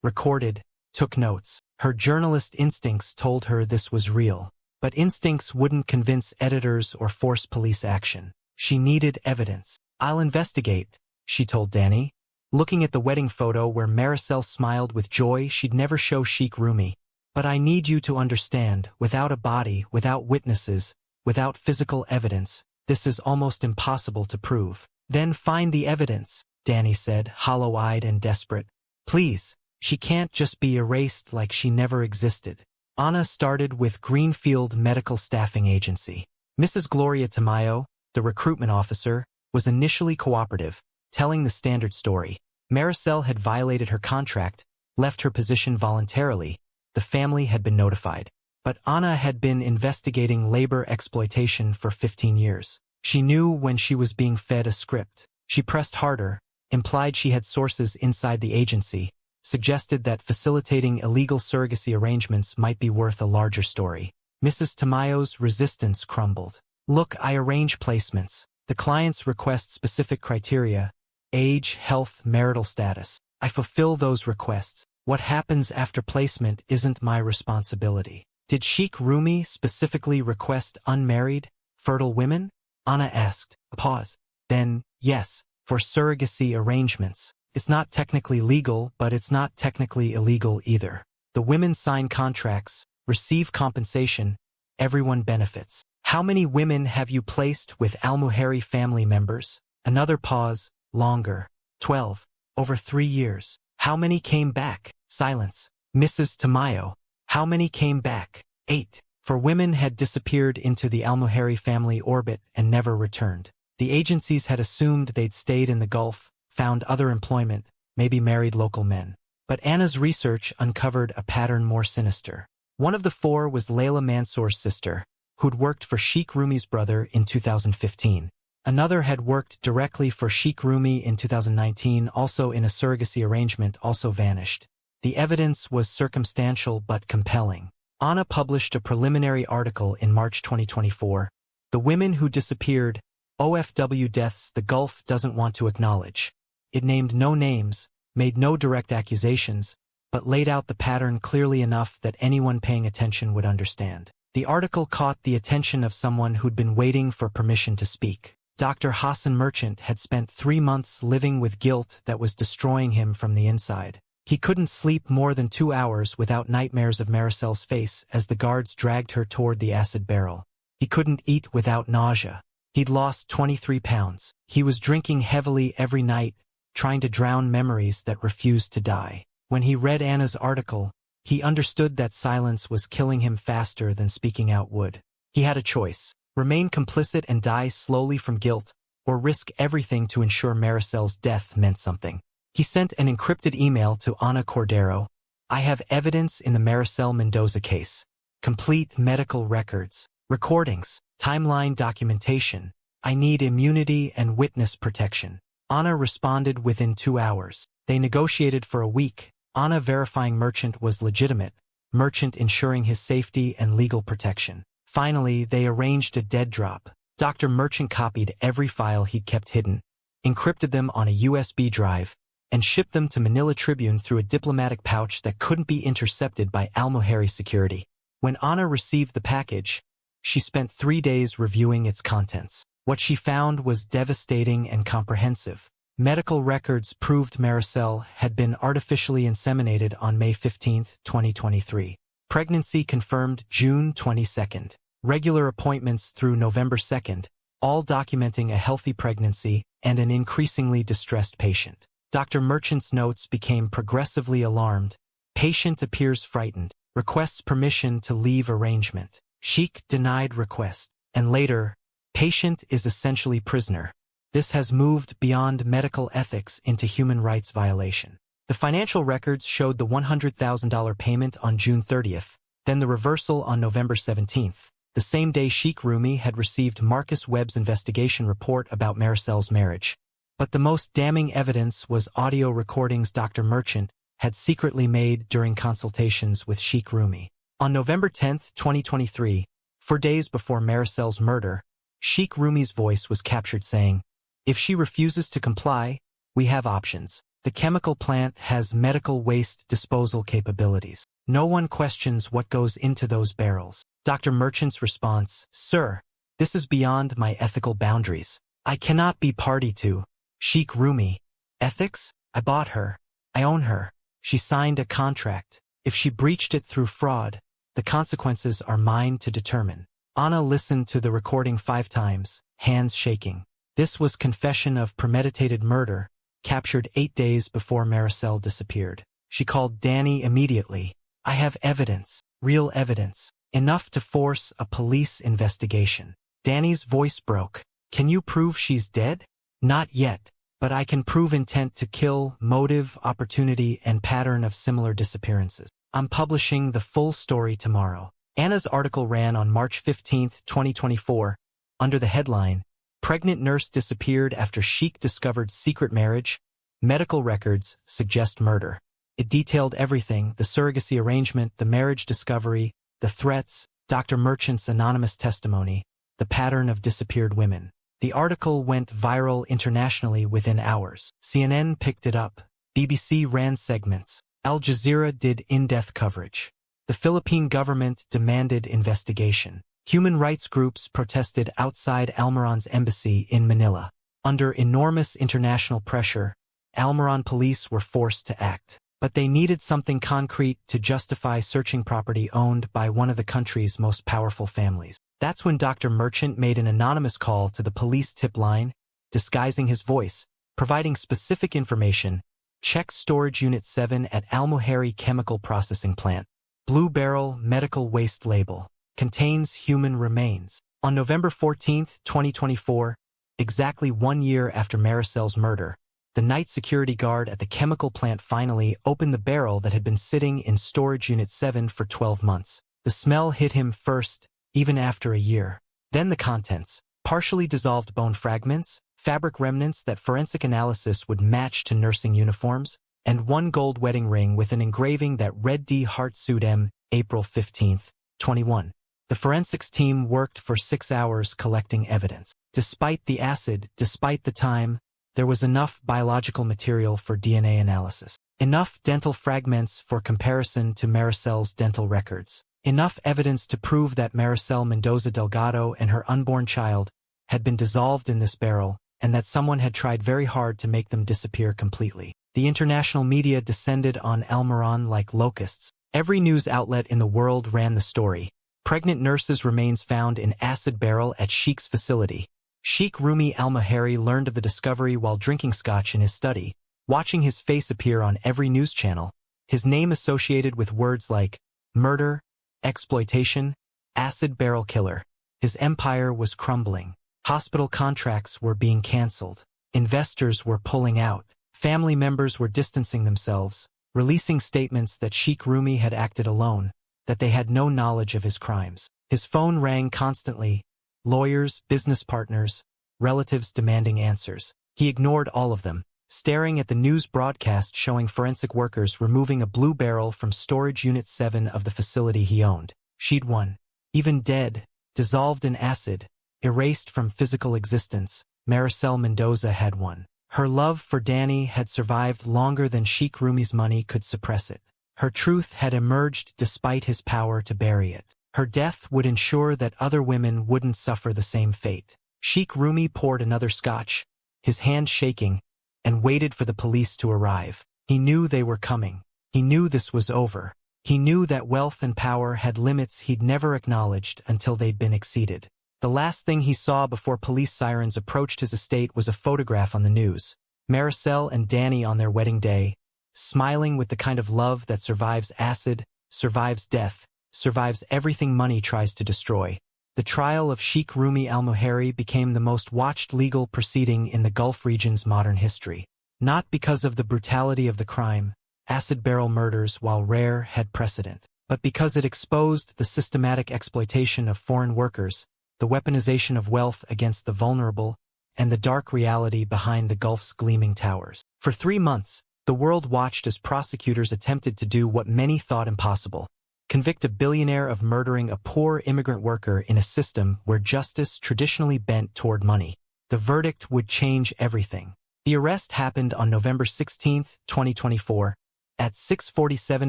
recorded, took notes. Her journalist instincts told her this was real. But instincts wouldn't convince editors or force police action. She needed evidence. "I'll investigate," she told Danny, looking at the wedding photo where Maricel smiled with joy she'd never show Sheikh Rumi. "But I need you to understand, without a body, without witnesses, without physical evidence, this is almost impossible to prove." "Then find the evidence," Danny said, hollow-eyed and desperate. "Please, she can't just be erased like she never existed." Anna started with Greenfield Medical Staffing Agency. Mrs. Gloria Tamayo, the recruitment officer, was initially cooperative, telling the standard story. Maricel had violated her contract, left her position voluntarily. The family had been notified. But Anna had been investigating labor exploitation for 15 years. She knew when she was being fed a script. She pressed harder, implied she had sources inside the agency, suggested that facilitating illegal surrogacy arrangements might be worth a larger story. Mrs. Tamayo's resistance crumbled. "Look, I arrange placements. The clients request specific criteria: age, health, marital status. I fulfill those requests. What happens after placement isn't my responsibility." "Did Sheikh Rumi specifically request unmarried, fertile women?" Anna asked. A pause. "Then, yes, for surrogacy arrangements. It's not technically legal, but it's not technically illegal either. The women sign contracts, receive compensation, everyone benefits." "How many women have you placed with Al-Muhari family members?" Another pause, longer. 12. Over 3 years. "How many came back?" Silence. "Mrs. Tamayo, how many came back?" 8. For women had disappeared into the Al-Muhari family orbit and never returned. The agencies had assumed they'd stayed in the Gulf, found other employment, maybe married local men. But Anna's research uncovered a pattern more sinister. One of the 4 was Layla Mansour's sister, who'd worked for Sheikh Rumi's brother in 2015. Another had worked directly for Sheikh Rumi in 2019, also in a surrogacy arrangement, also vanished. The evidence was circumstantial but compelling. Anna published a preliminary article in March 2024, "The Women Who Disappeared, OFW Deaths the Gulf Doesn't Want to Acknowledge." It named no names, made no direct accusations, but laid out the pattern clearly enough that anyone paying attention would understand. The article caught the attention of someone who'd been waiting for permission to speak. Dr. Hassan Merchant had spent 3 months living with guilt that was destroying him from the inside. He couldn't sleep more than 2 hours without nightmares of Maricel's face as the guards dragged her toward the acid barrel. He couldn't eat without nausea. He'd lost 23 pounds. He was drinking heavily every night, trying to drown memories that refused to die. When he read Anna's article, he understood that silence was killing him faster than speaking out would. He had a choice: remain complicit and die slowly from guilt, or risk everything to ensure Maricel's death meant something. He sent an encrypted email to Ana Cordero. "I have evidence in the Maricel Mendoza case. Complete medical records, recordings, timeline documentation. I need immunity and witness protection." Ana responded within 2 hours. They negotiated for a week, Ana verifying Merchant was legitimate, Merchant ensuring his safety and legal protection. Finally, they arranged a dead drop. Dr. Merchant copied every file he'd kept hidden, encrypted them on a USB drive, and shipped them to Manila Tribune through a diplomatic pouch that couldn't be intercepted by Almuheri security. When Ana received the package, she spent 3 days reviewing its contents. What she found was devastating and comprehensive. Medical records proved Maricel had been artificially inseminated on May 15, 2023. Pregnancy confirmed June 22. Regular appointments through November 2, all documenting a healthy pregnancy and an increasingly distressed patient. Dr. Merchant's notes became progressively alarmed. Patient appears frightened, requests permission to leave arrangement. Sheikh denied request. And later, patient is essentially prisoner. This has moved beyond medical ethics into human rights violation. The financial records showed the $100,000 payment on June 30th, then the reversal on November 17th. The same day Sheikh Rumi had received Marcus Webb's investigation report about Maricel's marriage. But the most damning evidence was audio recordings Dr. Merchant had secretly made during consultations with Sheikh Rumi. On November 10, 2023, 4 days before Maricel's murder, Sheikh Rumi's voice was captured saying, "If she refuses to comply, we have options. The chemical plant has medical waste disposal capabilities. No one questions what goes into those barrels." Dr. Merchant's response, "Sir, this is beyond my ethical boundaries. I cannot be party to." Sheikh Rumi, "Ethics? I bought her. I own her. She signed a contract. If she breached it through fraud, the consequences are mine to determine." Ana listened to the recording 5 times, hands shaking. This was confession of premeditated murder, captured 8 days before Maricel disappeared. She called Danny immediately. "I have evidence, real evidence, enough to force a police investigation." Danny's voice broke. "Can you prove she's dead?" "Not yet, but I can prove intent to kill, motive, opportunity, and pattern of similar disappearances. I'm publishing the full story tomorrow." Ana's article ran on March 15, 2024, under the headline, "Pregnant Nurse Disappeared After Sheikh Discovered Secret Marriage. Medical Records Suggest Murder." It detailed everything: the surrogacy arrangement, the marriage discovery, the threats, Dr. Merchant's anonymous testimony, the pattern of disappeared women. The article went viral internationally within hours. CNN picked it up. BBC ran segments. Al Jazeera did in-depth coverage. The Philippine government demanded investigation. Human rights groups protested outside Almiron's embassy in Manila. Under enormous international pressure, Almiron police were forced to act. But they needed something concrete to justify searching property owned by one of the country's most powerful families. That's when Dr. Merchant made an anonymous call to the police tip line, disguising his voice, providing specific information. "Check Storage Unit 7 at Almuheri Chemical Processing Plant. Blue barrel medical waste label. Contains human remains." On November 14, 2024, exactly 1 year after Maricel's murder, the night security guard at the chemical plant finally opened the barrel that had been sitting in Storage Unit 7 for 12 months. The smell hit him first, even after a year. Then the contents: partially dissolved bone fragments, fabric remnants that forensic analysis would match to nursing uniforms, and 1 gold wedding ring with an engraving that read D. Heart Sued M. April 15, 21. The forensics team worked for 6 hours collecting evidence. Despite the acid, despite the time, there was enough biological material for DNA analysis. Enough dental fragments for comparison to Maricel's dental records. Enough evidence to prove that Maricel Mendoza Delgado and her unborn child had been dissolved in this barrel, and that someone had tried very hard to make them disappear completely. The international media descended on Almiron like locusts. Every news outlet in the world ran the story. Pregnant nurse's remains found in acid barrel at Sheikh's facility. Sheikh Rumi Almuheri learned of the discovery while drinking scotch in his study, watching his face appear on every news channel, his name associated with words like murder, exploitation, acid barrel killer. His empire was crumbling. Hospital contracts were being canceled. Investors were pulling out. Family members were distancing themselves, releasing statements that Sheikh Rumi had acted alone, that they had no knowledge of his crimes. His phone rang constantly, lawyers, business partners, relatives demanding answers. He ignored all of them. staring at the news broadcast showing forensic workers removing a blue barrel from storage unit 7 of the facility he owned. She'd won. Even dead, dissolved in acid, erased from physical existence, Maricel Mendoza had won. Her love for Danny had survived longer than Sheikh Rumi's money could suppress it. Her truth had emerged despite his power to bury it. Her death would ensure that other women wouldn't suffer the same fate. Sheikh Rumi poured another scotch, his hand shaking, and waited for the police to arrive. He knew they were coming. He knew this was over. He knew that wealth and power had limits he'd never acknowledged until they'd been exceeded. The last thing he saw before police sirens approached his estate was a photograph on the news. Maricel and Danny on their wedding day, smiling with the kind of love that survives acid, survives death, survives everything money tries to destroy. The trial of Sheikh Rumi al-Muhari became the most watched legal proceeding in the Gulf region's modern history. Not because of the brutality of the crime, acid barrel murders, while rare, had precedent, but because it exposed the systematic exploitation of foreign workers, the weaponization of wealth against the vulnerable, and the dark reality behind the Gulf's gleaming towers. For 3 months, the world watched as prosecutors attempted to do what many thought impossible: convict a billionaire of murdering a poor immigrant worker in a system where justice traditionally bent toward money. The verdict would change everything. The arrest happened on November 16, 2024. At 6:47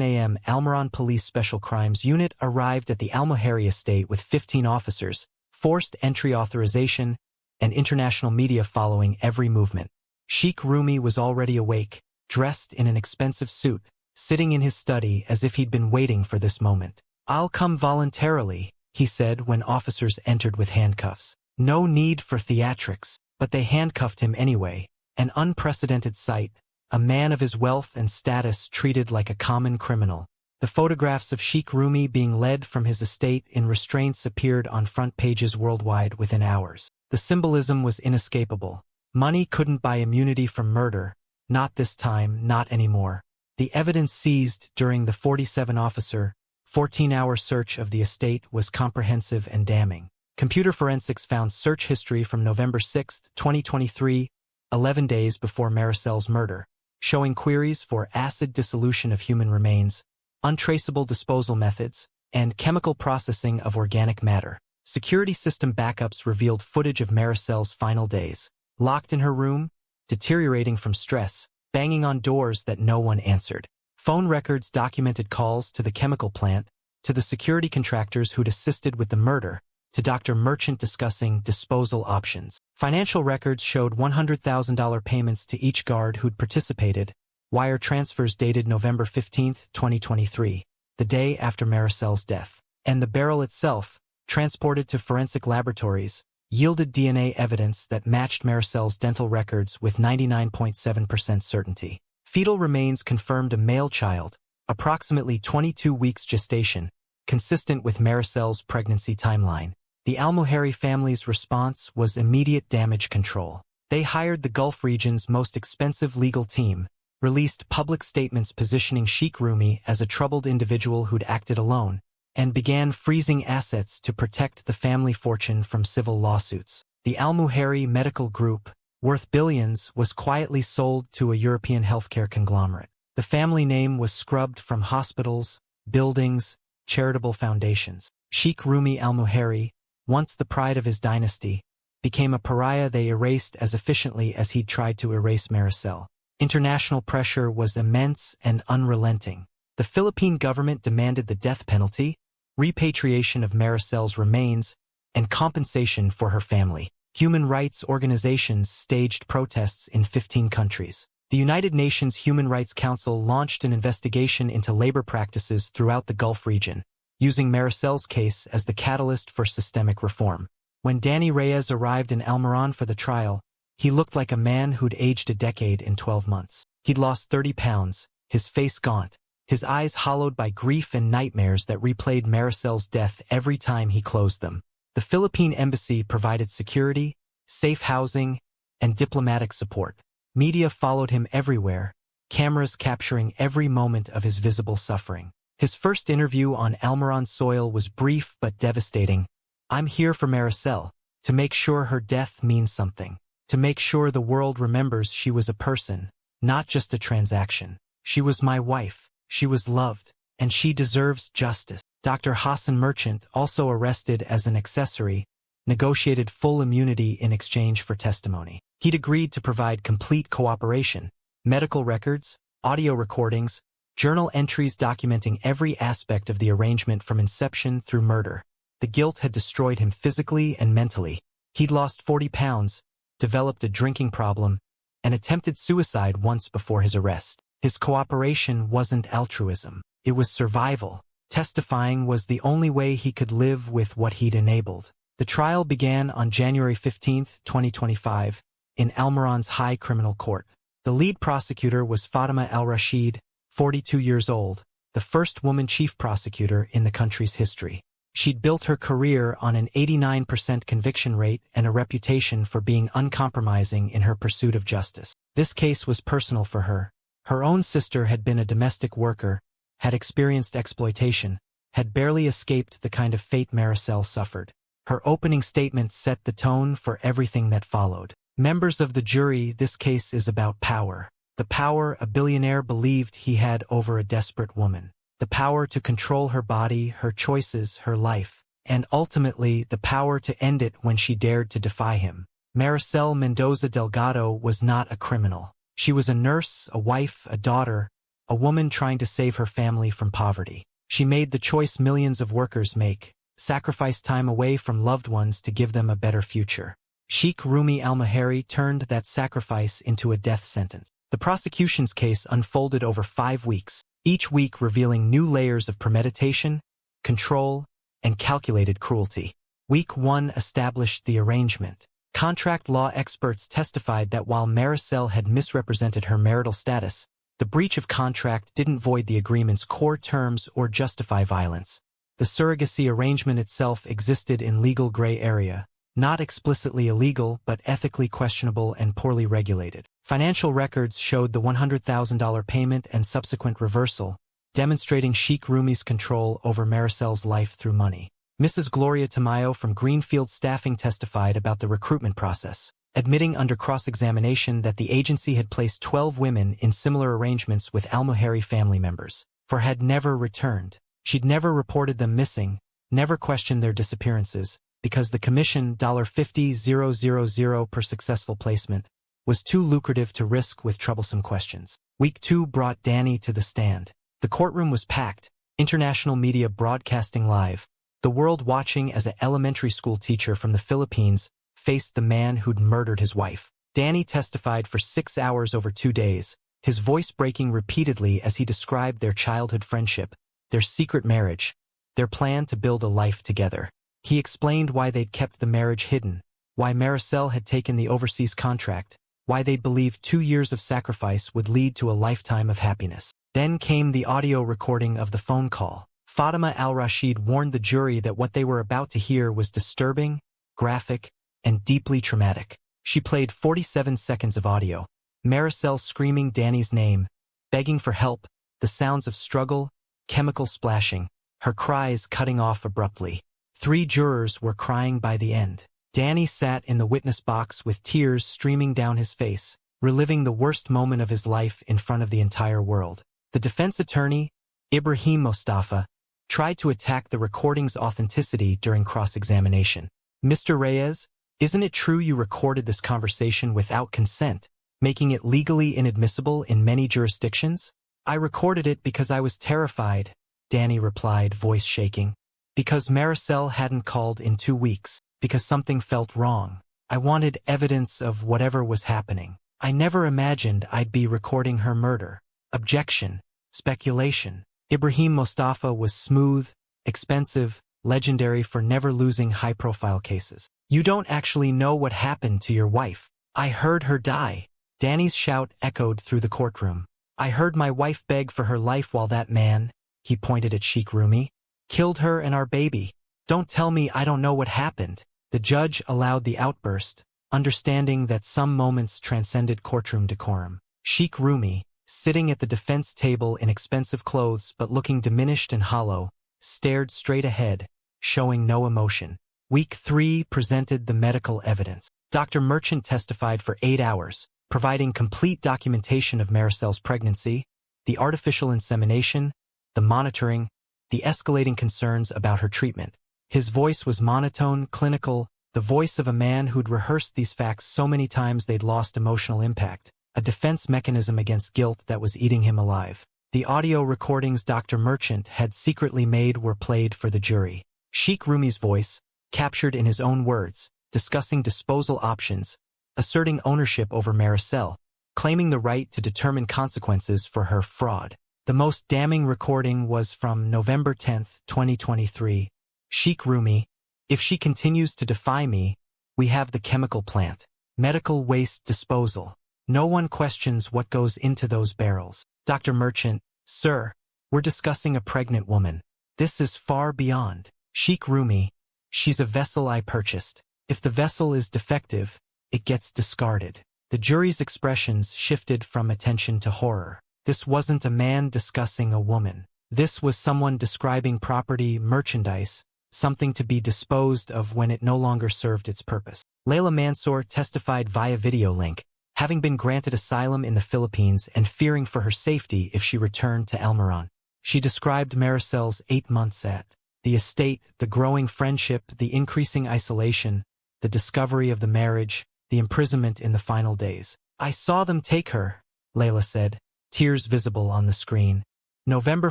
a.m., Almiron Police Special Crimes Unit arrived at the al-Muhari estate with 15 officers, forced entry authorization, and international media following every movement. Sheikh Rumi was already awake, dressed in an expensive suit, sitting in his study as if he'd been waiting for this moment. "I'll come voluntarily," he said when officers entered with handcuffs. No need for theatrics, but they handcuffed him anyway. An unprecedented sight, a man of his wealth and status treated like a common criminal. The photographs of Sheikh Rumi being led from his estate in restraints appeared on front pages worldwide within hours. The symbolism was inescapable. Money couldn't buy immunity from murder. Not this time, not anymore. The evidence seized during the 47-officer, 14-hour search of the estate was comprehensive and damning. Computer forensics found search history from November 6, 2023, 11 days before Maricel's murder, showing queries for acid dissolution of human remains, untraceable disposal methods, and chemical processing of organic matter. Security system backups revealed footage of Maricel's final days, locked in her room, deteriorating from stress, banging on doors that no one answered. Phone records documented calls to the chemical plant, to the security contractors who'd assisted with the murder, to Dr. Merchant discussing disposal options. Financial records showed $100,000 payments to each guard who'd participated, wire transfers dated November 15, 2023, the day after Maricel's death. And the barrel itself, transported to forensic laboratories, yielded DNA evidence that matched Maricel's dental records with 99.7% certainty. Fetal remains confirmed a male child, approximately 22 weeks gestation, consistent with Maricel's pregnancy timeline. The al-Muhari family's response was immediate damage control. They hired the Gulf region's most expensive legal team, released public statements positioning Sheikh Rumi as a troubled individual who'd acted alone, and began freezing assets to protect the family fortune from civil lawsuits. The al-Muhari Medical Group, worth billions, was quietly sold to a European healthcare conglomerate. The family name was scrubbed from hospitals, buildings, charitable foundations. Sheikh Rumi al-Muhari, once the pride of his dynasty, became a pariah they erased as efficiently as he'd tried to erase Maricel. International pressure was immense and unrelenting. The Philippine government demanded the death penalty, repatriation of Maricel's remains, and compensation for her family. Human rights organizations staged protests in 15 countries. The United Nations Human Rights Council launched an investigation into labor practices throughout the Gulf region, using Maricel's case as the catalyst for systemic reform. When Danny Reyes arrived in Almiron for the trial, he looked like a man who'd aged a decade in 12 months. He'd lost 30 pounds, his face gaunt, his eyes hollowed by grief and nightmares that replayed Maricel's death every time he closed them. The Philippine embassy provided security, safe housing, and diplomatic support. Media followed him everywhere, cameras capturing every moment of his visible suffering. His first interview on Almiron soil was brief but devastating. "I'm here for Maricel, to make sure her death means something. to make sure the world remembers she was a person, not just a transaction. She was my wife, she was loved, and she deserves justice. Dr. Hassan Merchant, also arrested as an accessory, negotiated full immunity in exchange for testimony. He'd agreed to provide complete cooperation, medical records, audio recordings, journal entries documenting every aspect of the arrangement from inception through murder. The guilt had destroyed him physically and mentally. He'd lost 40 pounds, developed a drinking problem, and attempted suicide once before his arrest. His cooperation wasn't altruism, it was survival. Testifying was the only way he could live with what he'd enabled. The trial began on January 15, 2025, in Almiran's High Criminal Court. The lead prosecutor was Fatima Al-Rashid, 42 years old, the first woman chief prosecutor in the country's history. She'd built her career on an 89% conviction rate and a reputation for being uncompromising in her pursuit of justice. This case was personal for her. Her own sister had been a domestic worker, had experienced exploitation, had barely escaped the kind of fate Maricel suffered. Her opening statement set the tone for everything that followed. Members of the jury, this case is about power. The power a billionaire believed he had over a desperate woman. The power to control her body, her choices, her life. And ultimately, the power to end it when she dared to defy him. Maricel Mendoza Delgado was not a criminal. She was a nurse, a wife, a daughter, a woman trying to save her family from poverty. She made the choice millions of workers make, sacrifice time away from loved ones to give them a better future. Sheikh Rumi Al-Mahari turned that sacrifice into a death sentence. The prosecution's case unfolded over 5 weeks, each week revealing new layers of premeditation, control, and calculated cruelty. Week 1 established the arrangement. Contract law experts testified that while Maricel had misrepresented her marital status, the breach of contract didn't void the agreement's core terms or justify violence. The surrogacy arrangement itself existed in legal gray area, not explicitly illegal but ethically questionable and poorly regulated. Financial records showed the $100,000 payment and subsequent reversal, demonstrating Sheikh Rumi's control over Maricel's life through money. Mrs. Gloria Tamayo from Greenfield Staffing testified about the recruitment process, admitting under cross-examination that the agency had placed 12 women in similar arrangements with Al-Muhari family members, for had never returned. She'd never reported them missing, never questioned their disappearances, because the commission $50,000 per successful placement was too lucrative to risk with troublesome questions. Week 2 brought Danny to the stand. The courtroom was packed, international media broadcasting live, the world watching as an elementary school teacher from the Philippines faced the man who'd murdered his wife. Danny testified for 6 hours over 2 days, his voice breaking repeatedly as he described their childhood friendship, their secret marriage, their plan to build a life together. He explained why they'd kept the marriage hidden, why Maricel had taken the overseas contract, why they believed 2 years of sacrifice would lead to a lifetime of happiness. Then came the audio recording of the phone call. Fatima Al-Rashid warned the jury that what they were about to hear was disturbing, graphic, and deeply traumatic. She played 47 seconds of audio, Maricel screaming Danny's name, begging for help, the sounds of struggle, chemical splashing, her cries cutting off abruptly. 3 jurors were crying by the end. Danny sat in the witness box with tears streaming down his face, reliving the worst moment of his life in front of the entire world. The defense attorney, Ibrahim Mostafa, tried to attack the recording's authenticity during cross-examination. Mr. Reyes, isn't it true you recorded this conversation without consent, making it legally inadmissible in many jurisdictions? I recorded it because I was terrified, Danny replied, voice shaking. Because Maricel hadn't called in 2 weeks. Because something felt wrong. I wanted evidence of whatever was happening. I never imagined I'd be recording her murder. Objection. Speculation. Ibrahim Mostafa was smooth, expensive, legendary for never losing high-profile cases. You don't actually know what happened to your wife. I heard her die. Danny's shout echoed through the courtroom. I heard my wife beg for her life while that man, he pointed at Sheikh Rumi, killed her and our baby. Don't tell me I don't know what happened. The judge allowed the outburst, understanding that some moments transcended courtroom decorum. Sheikh Rumi, sitting at the defense table in expensive clothes but looking diminished and hollow, stared straight ahead, showing no emotion. Week 3 presented the medical evidence. Dr. Merchant testified for 8 hours, providing complete documentation of Maricel's pregnancy, the artificial insemination, the monitoring, the escalating concerns about her treatment. His voice was monotone, clinical, the voice of a man who'd rehearsed these facts so many times they'd lost emotional impact, a defense mechanism against guilt that was eating him alive. The audio recordings Dr. Merchant had secretly made were played for the jury. Sheikh Rumi's voice, captured in his own words, discussing disposal options, asserting ownership over Maricel, claiming the right to determine consequences for her fraud. The most damning recording was from November 10, 2023. Sheikh Rumi, if she continues to defy me, we have the chemical plant. Medical waste disposal. No one questions what goes into those barrels. Dr. Merchant, sir, we're discussing a pregnant woman. This is far beyond. Sheikh Rumi, she's a vessel I purchased. If the vessel is defective, it gets discarded. The jury's expressions shifted from attention to horror. This wasn't a man discussing a woman. This was someone describing property, merchandise, something to be disposed of when it no longer served its purpose. Layla Mansour testified via video link, having been granted asylum in the Philippines and fearing for her safety if she returned to Almiron. She described Maricel's 8 months at the estate, the growing friendship, the increasing isolation, the discovery of the marriage, the imprisonment in the final days. I saw them take her, Layla said, tears visible on the screen. November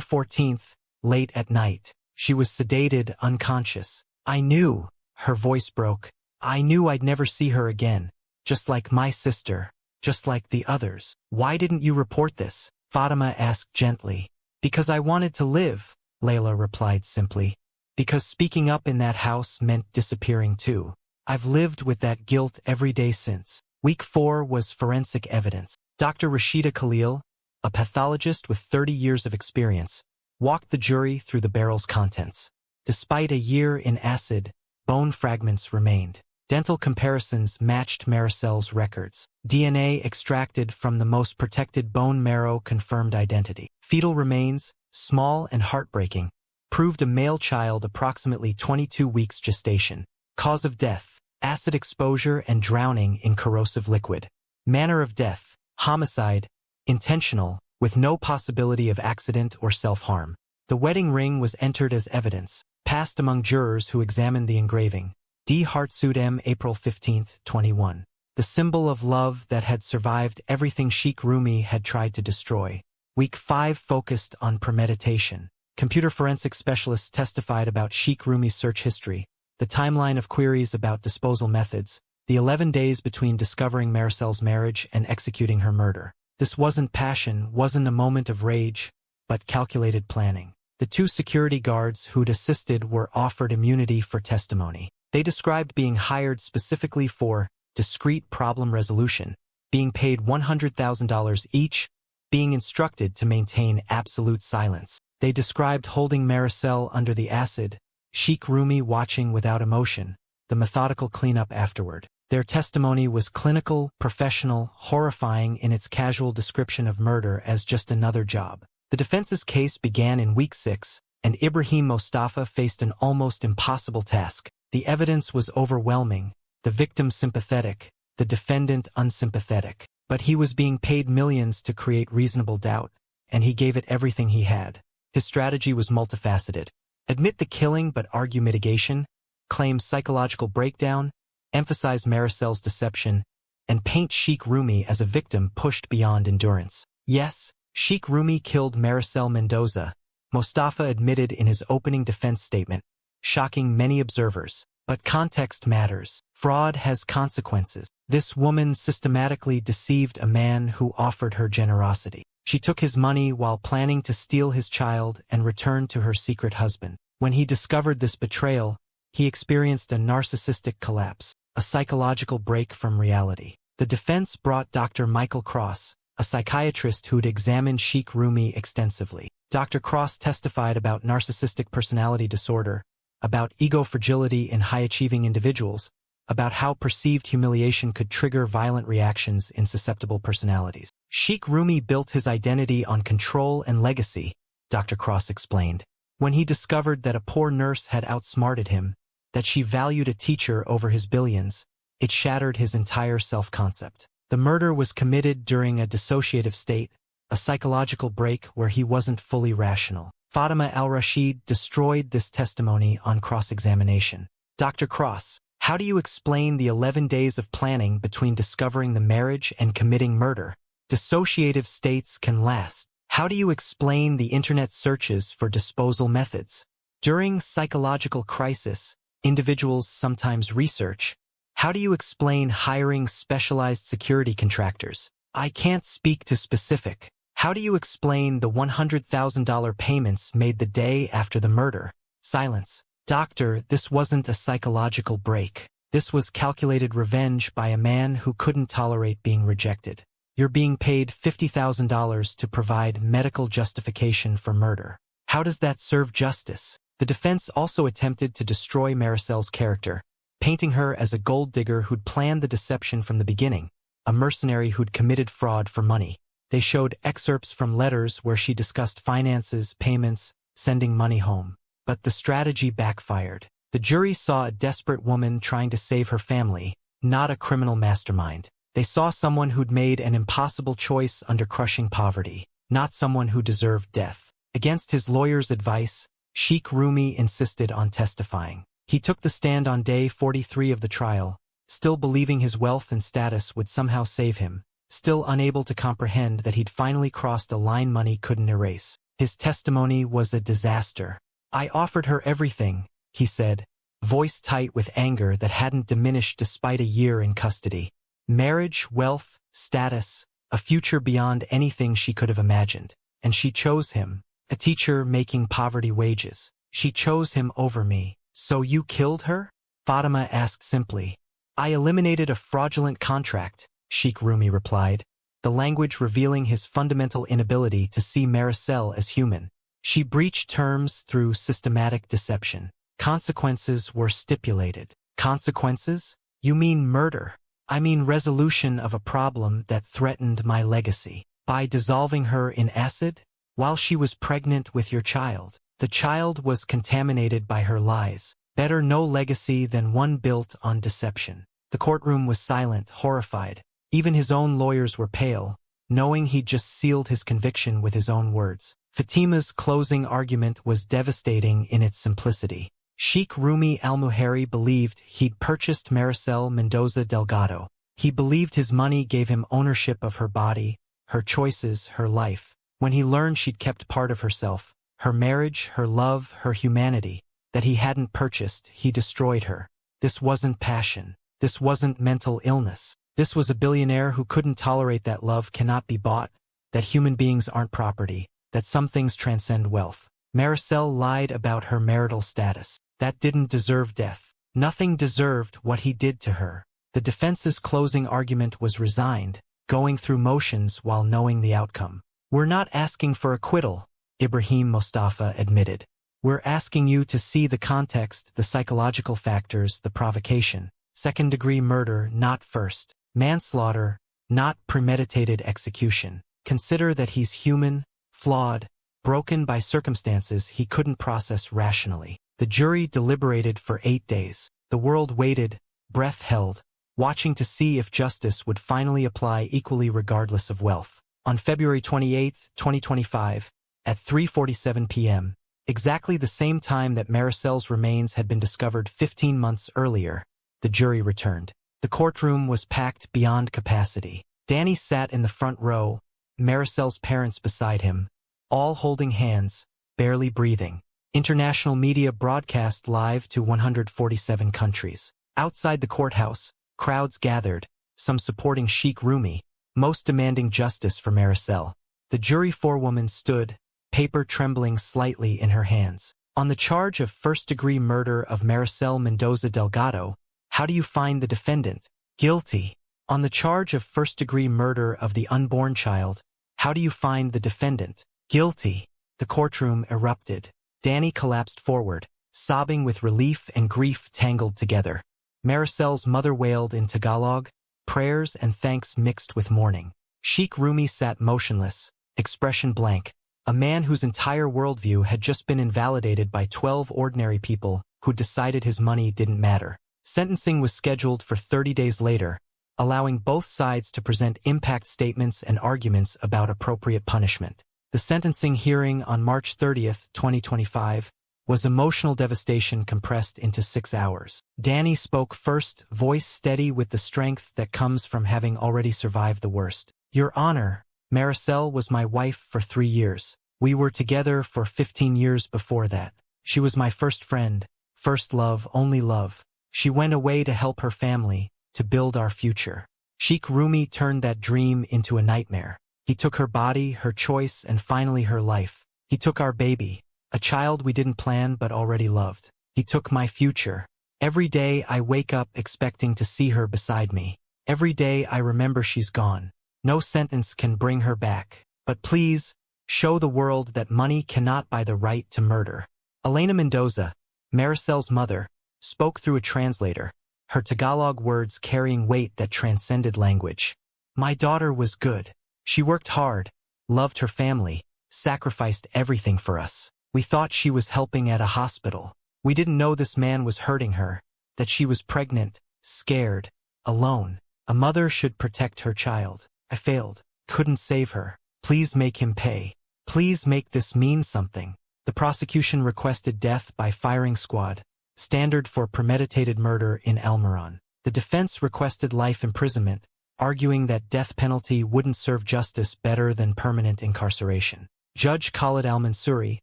14th, late at night. She was sedated, unconscious. I knew, her voice broke, I knew I'd never see her again, just like my sister, just like the others. Why didn't you report this? Fatima asked gently. Because I wanted to live, Layla replied simply. Because speaking up in that house meant disappearing too. I've lived with that guilt every day since. Week 4 was forensic evidence. Dr. Rashida Khalil, a pathologist with 30 years of experience, walked the jury through the barrel's contents. Despite a year in acid, bone fragments remained. Dental comparisons matched Maricel's records. DNA extracted from the most protected bone marrow confirmed identity. Fetal remains, small and heartbreaking, proved a male child approximately 22 weeks gestation. Cause of death, acid exposure and drowning in corrosive liquid. Manner of death, homicide, intentional, with no possibility of accident or self-harm. The wedding ring was entered as evidence, passed among jurors who examined the engraving. D. Hartsud M. April 15, 21. The symbol of love that had survived everything Sheikh Rumi had tried to destroy. Week 5 focused on premeditation. Computer forensic specialists testified about Sheikh Rumi's search history, the timeline of queries about disposal methods, the 11 days between discovering Maricel's marriage and executing her murder. This wasn't passion, wasn't a moment of rage, but calculated planning. The 2 security guards who'd assisted were offered immunity for testimony. They described being hired specifically for discrete problem resolution, being paid $100,000 each, being instructed to maintain absolute silence. They described holding Maricel under the acid, Sheikh Rumi watching without emotion, the methodical cleanup afterward. Their testimony was clinical, professional, horrifying in its casual description of murder as just another job. The defense's case began in week 6, and Ibrahim Mostafa faced an almost impossible task. The evidence was overwhelming, the victim sympathetic, the defendant unsympathetic. But he was being paid millions to create reasonable doubt, and he gave it everything he had. His strategy was multifaceted. Admit the killing but argue mitigation, claim psychological breakdown, emphasize Maricel's deception, and paint Sheikh Rumi as a victim pushed beyond endurance. Yes, Sheikh Rumi killed Maricel Mendoza, Mostafa admitted in his opening defense statement, shocking many observers. But context matters. Fraud has consequences. This woman systematically deceived a man who offered her generosity. She took his money while planning to steal his child and return to her secret husband. When he discovered this betrayal, he experienced a narcissistic collapse, a psychological break from reality. The defense brought Dr. Michael Cross, a psychiatrist who'd examined Sheikh Rumi extensively. Dr. Cross testified about narcissistic personality disorder, about ego fragility in high-achieving individuals, about how perceived humiliation could trigger violent reactions in susceptible personalities. Sheikh Rumi built his identity on control and legacy, Dr. Cross explained. When he discovered that a poor nurse had outsmarted him, that she valued a teacher over his billions, It shattered his entire self-concept. The murder was committed during a dissociative state, a psychological break where he wasn't fully rational. Fatima al-Rashid destroyed this testimony on cross-examination. Dr. Cross, how do you explain the 11 days of planning between discovering the marriage and committing murder? Dissociative states can last. How do you explain the internet searches for disposal methods? During psychological crisis, individuals sometimes research. How do you explain hiring specialized security contractors? I can't speak to specific. How do you explain the $100,000 payments made the day after the murder? Silence. Doctor, this wasn't a psychological break. This was calculated revenge by a man who couldn't tolerate being rejected. You're being paid $50,000 to provide medical justification for murder. How does that serve justice? The defense also attempted to destroy Maricel's character, painting her as a gold digger who'd planned the deception from the beginning, a mercenary who'd committed fraud for money. They showed excerpts from letters where she discussed finances, payments, sending money home. But the strategy backfired. The jury saw a desperate woman trying to save her family, not a criminal mastermind. They saw someone who'd made an impossible choice under crushing poverty, not someone who deserved death. Against his lawyer's advice, Sheikh Rumi insisted on testifying. He took the stand on day 43 of the trial, still believing his wealth and status would somehow save him, still unable to comprehend that he'd finally crossed a line money couldn't erase. His testimony was a disaster. I offered her everything, he said, voice tight with anger that hadn't diminished despite a year in custody. Marriage, wealth, status, a future beyond anything she could have imagined. And she chose him, a teacher making poverty wages. She chose him over me. So you killed her? Fatima asked simply. I eliminated a fraudulent contract, Sheikh Rumi replied, the language revealing his fundamental inability to see Maricel as human. She breached terms through systematic deception. Consequences were stipulated. Consequences? You mean murder? I mean resolution of a problem that threatened my legacy. By dissolving her in acid? While she was pregnant with your child. The child was contaminated by her lies. Better no legacy than one built on deception. The courtroom was silent, horrified. Even his own lawyers were pale, knowing he'd just sealed his conviction with his own words. Fatima's closing argument was devastating in its simplicity. Sheikh Rumi al-Muhari believed he'd purchased Maricel Mendoza Delgado. He believed his money gave him ownership of her body, her choices, her life. When he learned she'd kept part of herself, her marriage, her love, her humanity, that he hadn't purchased, he destroyed her. This wasn't passion. This wasn't mental illness. This was a billionaire who couldn't tolerate that love cannot be bought, that human beings aren't property, that some things transcend wealth. Maricel lied about her marital status. That didn't deserve death. Nothing deserved what he did to her. The defense's closing argument was resigned, going through motions while knowing the outcome. We're not asking for acquittal, Ibrahim Mostafa admitted. We're asking you to see the context, the psychological factors, the provocation. Second-degree murder, not first. Manslaughter, not premeditated execution. Consider that he's human, flawed, broken by circumstances he couldn't process rationally. The jury deliberated for 8 days. The world waited, breath held, watching to see if justice would finally apply equally regardless of wealth. On February 28, 2025, at 3:47 p.m., exactly the same time that Maricel's remains had been discovered 15 months earlier, the jury returned. The courtroom was packed beyond capacity. Danny sat in the front row, Maricel's parents beside him, all holding hands, barely breathing. International media broadcast live to 147 countries. Outside the courthouse, crowds gathered, some supporting Sheikh Rumi, most demanding justice for Maricel. The jury forewoman stood, paper trembling slightly in her hands. On the charge of first-degree murder of Maricel Mendoza Delgado, how do you find the defendant? Guilty. On the charge of first-degree murder of the unborn child, how do you find the defendant? Guilty. The courtroom erupted. Danny collapsed forward, sobbing with relief and grief tangled together. Maricel's mother wailed in Tagalog, prayers and thanks mixed with mourning. Sheikh Rumi sat motionless, expression blank, a man whose entire worldview had just been invalidated by 12 ordinary people who decided his money didn't matter. Sentencing was scheduled for 30 days later, allowing both sides to present impact statements and arguments about appropriate punishment. The sentencing hearing on March 30, 2025, was emotional devastation compressed into 6 hours. Danny spoke first, voice steady with the strength that comes from having already survived the worst. Your Honor, Maricel was my wife for 3 years. We were together for 15 years before that. She was my first friend, first love, only love. She went away to help her family, to build our future. Sheikh Rumi turned that dream into a nightmare. He took her body, her choice, and finally her life. He took our baby, a child we didn't plan but already loved. He took my future. Every day I wake up expecting to see her beside me. Every day I remember she's gone. No sentence can bring her back. But please, show the world that money cannot buy the right to murder. Elena Mendoza, Maricel's mother, spoke through a translator, her Tagalog words carrying weight that transcended language. My daughter was good. She worked hard, loved her family, sacrificed everything for us. We thought she was helping at a hospital. We didn't know this man was hurting her, that she was pregnant, scared, alone. A mother should protect her child. I failed, couldn't save her. Please make him pay. Please make this mean something. The prosecution requested death by firing squad, standard for premeditated murder in Almaran. The defense requested life imprisonment, arguing that death penalty wouldn't serve justice better than permanent incarceration. Judge Khalid al-Mansouri,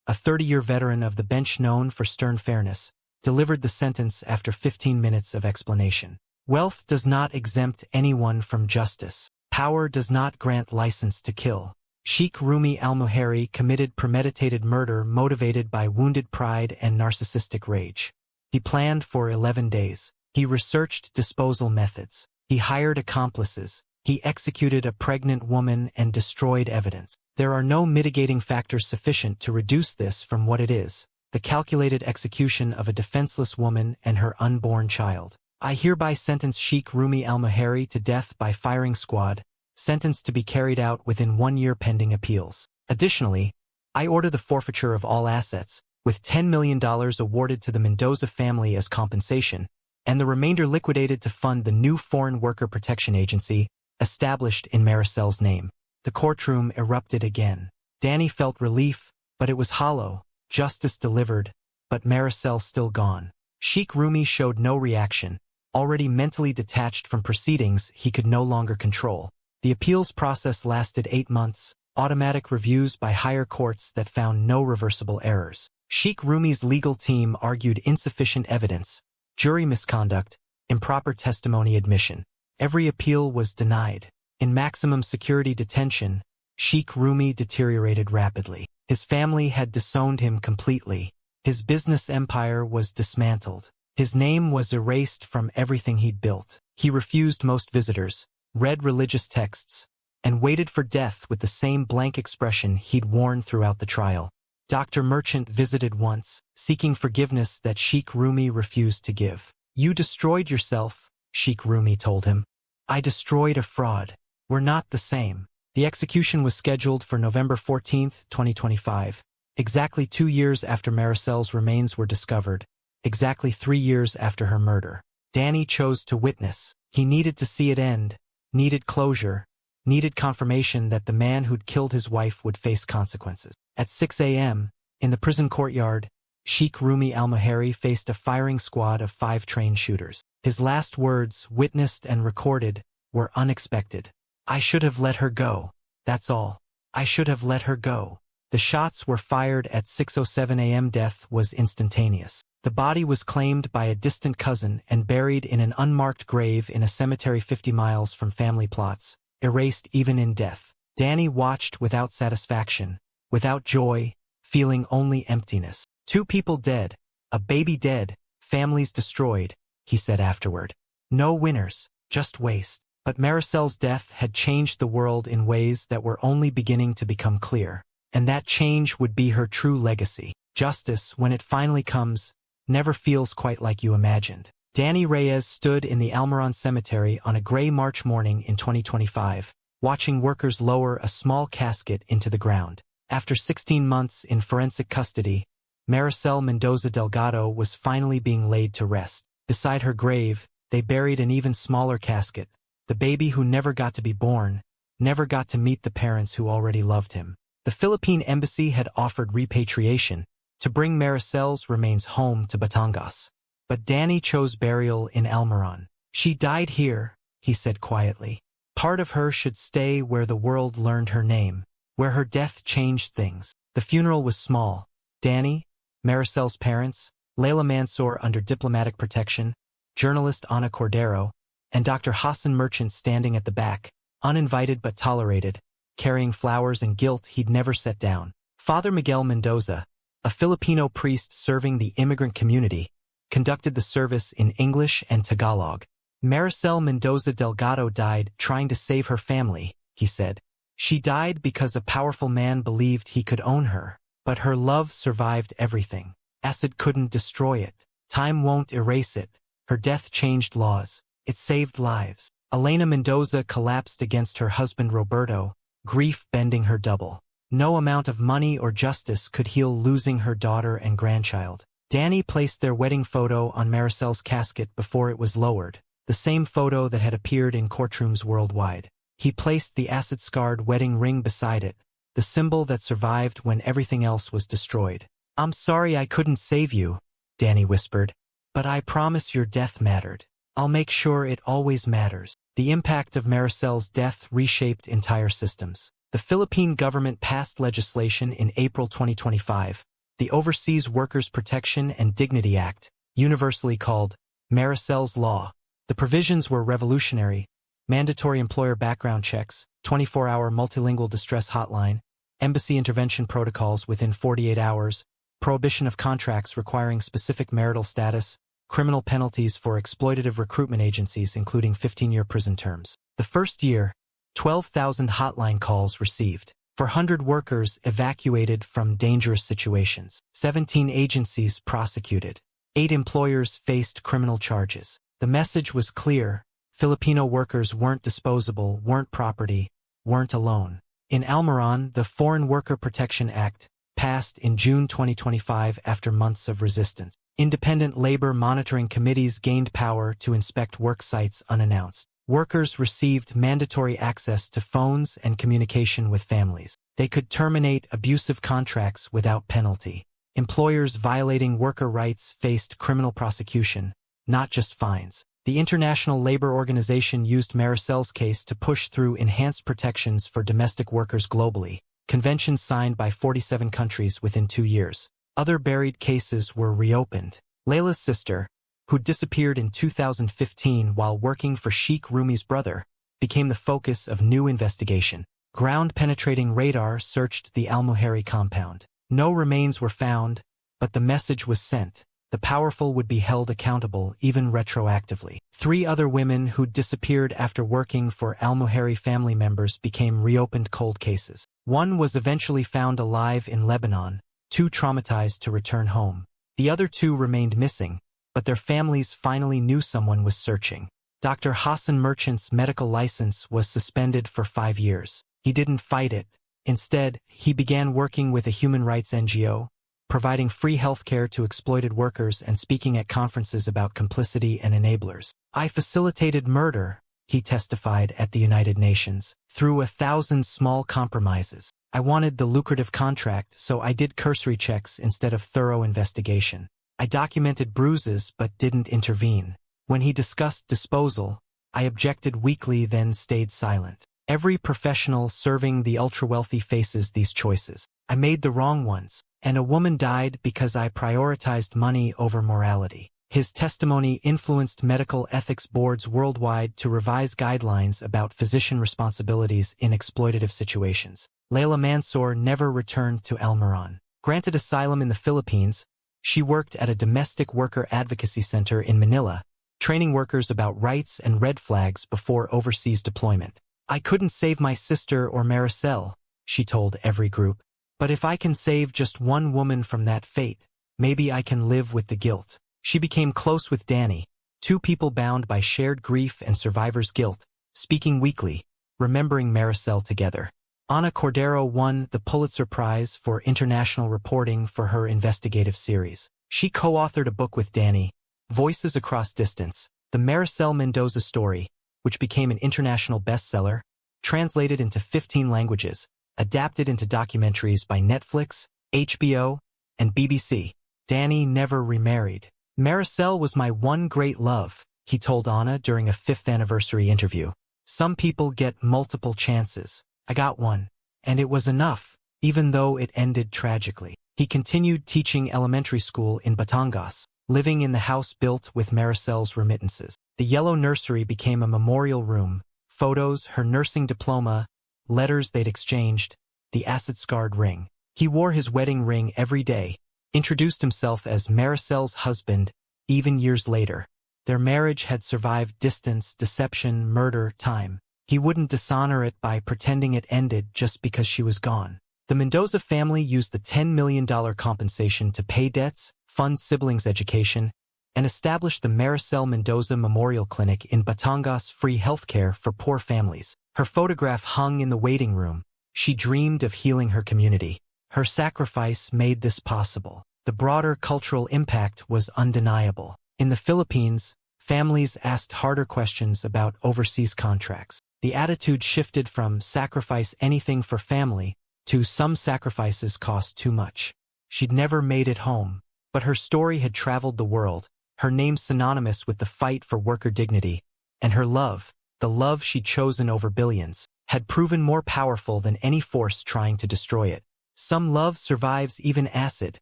a 30-year veteran of the bench known for stern fairness, delivered the sentence after 15 minutes of explanation. Wealth does not exempt anyone from justice. Power does not grant license to kill. Sheikh Rumi al-Muhari committed premeditated murder motivated by wounded pride and narcissistic rage. He planned for 11 days. He researched disposal methods. He hired accomplices. He executed a pregnant woman and destroyed evidence. There are no mitigating factors sufficient to reduce this from what it is, the calculated execution of a defenseless woman and her unborn child. I hereby sentence Sheikh Rumi al-Muhari to death by firing squad, sentenced to be carried out within 1 year pending appeals. Additionally, I order the forfeiture of all assets, with $10 million awarded to the Mendoza family as compensation, and the remainder liquidated to fund the new Foreign Worker Protection Agency, established in Maricel's name. The courtroom erupted again. Danny felt relief, but it was hollow. Justice delivered, but Maricel still gone. Sheikh Rumi showed no reaction, already mentally detached from proceedings he could no longer control. The appeals process lasted 8 months, automatic reviews by higher courts that found no reversible errors. Sheikh Rumi's legal team argued insufficient evidence, jury misconduct, improper testimony admission. Every appeal was denied. In maximum security detention, Sheikh Rumi deteriorated rapidly. His family had disowned him completely. His business empire was dismantled. His name was erased from everything he'd built. He refused most visitors, read religious texts, and waited for death with the same blank expression he'd worn throughout the trial. Dr. Merchant visited once, seeking forgiveness that Sheikh Rumi refused to give. You destroyed yourself, Sheikh Rumi told him. I destroyed a fraud. We're not the same. The execution was scheduled for November 14, 2025, exactly 2 years after Maricel's remains were discovered, exactly 3 years after her murder. Danny chose to witness. He needed to see it end, needed closure, needed confirmation that the man who'd killed his wife would face consequences. At 6 a.m., in the prison courtyard, Sheikh Rumi al-Muhari faced a firing squad of 5 trained shooters. His last words, witnessed and recorded, were unexpected. I should have let her go. That's all. I should have let her go. The shots were fired at 6:07 a.m. Death was instantaneous. The body was claimed by a distant cousin and buried in an unmarked grave in a cemetery 50 miles from family plots, erased even in death. Danny watched without satisfaction, without joy, feeling only emptiness. 2 people dead, a baby dead, families destroyed, he said afterward. No winners, just waste. But Maricel's death had changed the world in ways that were only beginning to become clear. And that change would be her true legacy. Justice, when it finally comes, never feels quite like you imagined. Danny Reyes stood in the Almaran cemetery on a gray March morning in 2025, watching workers lower a small casket into the ground. After 16 months in forensic custody, Maricel Mendoza Delgado was finally being laid to rest. Beside her grave, they buried an even smaller casket, the baby who never got to be born, never got to meet the parents who already loved him. The Philippine embassy had offered repatriation to bring Maricel's remains home to Batangas. But Danny chose burial in Almaran. She died here, he said quietly. Part of her should stay where the world learned her name, where her death changed things. The funeral was small. Danny, Maricel's parents, Layla Mansour under diplomatic protection, journalist Ana Cordero, and Dr. Hassan Merchant standing at the back, uninvited but tolerated, carrying flowers and guilt he'd never set down. Father Miguel Mendoza, a Filipino priest serving the immigrant community, conducted the service in English and Tagalog. Maricel Mendoza Delgado died trying to save her family, he said. She died because a powerful man believed he could own her, but her love survived everything. Acid couldn't destroy it. Time won't erase it. Her death changed laws. It saved lives. Elena Mendoza collapsed against her husband Roberto, grief bending her double. No amount of money or justice could heal losing her daughter and grandchild. Danny placed their wedding photo on Maricel's casket before it was lowered, the same photo that had appeared in courtrooms worldwide. He placed the acid-scarred wedding ring beside it, the symbol that survived when everything else was destroyed. "I'm sorry I couldn't save you," Danny whispered, "but I promise your death mattered. I'll make sure it always matters." The impact of Maricel's death reshaped entire systems. The Philippine government passed legislation in April 2025, the Overseas Workers Protection and Dignity Act, universally called Maricel's Law. The provisions were revolutionary: mandatory employer background checks, 24-hour multilingual distress hotline, embassy intervention protocols within 48 hours, prohibition of contracts requiring specific marital status, criminal penalties for exploitative recruitment agencies including 15-year prison terms. The first year, 12,000 hotline calls received. 400 workers evacuated from dangerous situations. 17 agencies prosecuted. 8 employers faced criminal charges. The message was clear: Filipino workers weren't disposable, weren't property, weren't alone. In Almaran, the Foreign Worker Protection Act passed in June 2025 after months of resistance. Independent labor monitoring committees gained power to inspect work sites unannounced. Workers received mandatory access to phones and communication with families. They could terminate abusive contracts without penalty. Employers violating worker rights faced criminal prosecution, not just fines. The International Labor Organization used Maricel's case to push through enhanced protections for domestic workers globally, conventions signed by 47 countries within 2 years. Other buried cases were reopened. Layla's sister, who disappeared in 2015 while working for Sheikh Rumi's brother, became the focus of new investigation. Ground-penetrating radar searched the Almuheri compound. No remains were found, but the message was sent: the powerful would be held accountable, even retroactively. 3 other women who'd disappeared after working for Almuheri family members became reopened cold cases. One was eventually found alive in Lebanon, too traumatized to return home. The other 2 remained missing, but their families finally knew someone was searching. Dr. Hassan Merchant's medical license was suspended for 5 years. He didn't fight it. Instead, he began working with a human rights NGO, providing free healthcare to exploited workers and speaking at conferences about complicity and enablers. "I facilitated murder," he testified at the United Nations, "through 1,000 small compromises. I wanted the lucrative contract, so I did cursory checks instead of thorough investigation. I documented bruises but didn't intervene. When he discussed disposal, I objected weakly, then stayed silent. Every professional serving the ultra-wealthy faces these choices. I made the wrong ones, and a woman died because I prioritized money over morality." His testimony influenced medical ethics boards worldwide to revise guidelines about physician responsibilities in exploitative situations. Layla Mansour never returned to Almaran. Granted asylum in the Philippines, she worked at a domestic worker advocacy center in Manila, training workers about rights and red flags before overseas deployment. "I couldn't save my sister or Maricel," she told every group. "But if I can save just one woman from that fate, maybe I can live with the guilt." She became close with Danny, 2 people bound by shared grief and survivor's guilt, speaking weekly, remembering Maricel together. Ana Cordero won the Pulitzer Prize for international reporting for her investigative series. She co-authored a book with Danny, Voices Across Distance, the Maricel Mendoza story, which became an international bestseller, translated into 15 languages, adapted into documentaries by Netflix, HBO, and BBC. Danny never remarried. Maricel was my one great love, he told Anna during a 5th anniversary interview. Some people get multiple chances. I got one. And it was enough, even though it ended tragically. He continued teaching elementary school in Batangas, living in the house built with Maricel's remittances. The yellow nursery became a memorial room, photos, her nursing diploma, letters they'd exchanged, the acid-scarred ring. He wore his wedding ring every day, introduced himself as Maricel's husband, even years later. Their marriage had survived distance, deception, murder, time. He wouldn't dishonor it by pretending it ended just because she was gone. The Mendoza family used the $10 million compensation to pay debts, fund siblings' education, and establish the Maricel Mendoza Memorial Clinic in Batangas, free healthcare for poor families. Her photograph hung in the waiting room. She dreamed of healing her community. Her sacrifice made this possible. The broader cultural impact was undeniable. In the Philippines, families asked harder questions about overseas contracts. The attitude shifted from sacrifice anything for family to some sacrifices cost too much. She'd never made it home, but her story had traveled the world, her name synonymous with the fight for worker dignity, and her love, the love she'd chosen over billions, had proven more powerful than any force trying to destroy it. Some love survives even acid,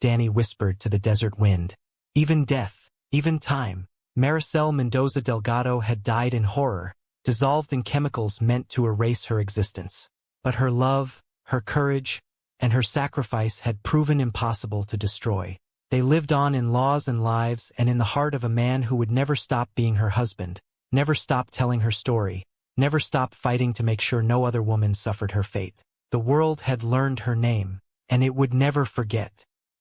Danny whispered to the desert wind. Even death, even time. Maricel Mendoza Delgado had died in horror, dissolved in chemicals meant to erase her existence. But her love, her courage, and her sacrifice had proven impossible to destroy. They lived on in laws and lives and in the heart of a man who would never stop being her husband, never stop telling her story, never stop fighting to make sure no other woman suffered her fate. The world had learned her name, and it would never forget.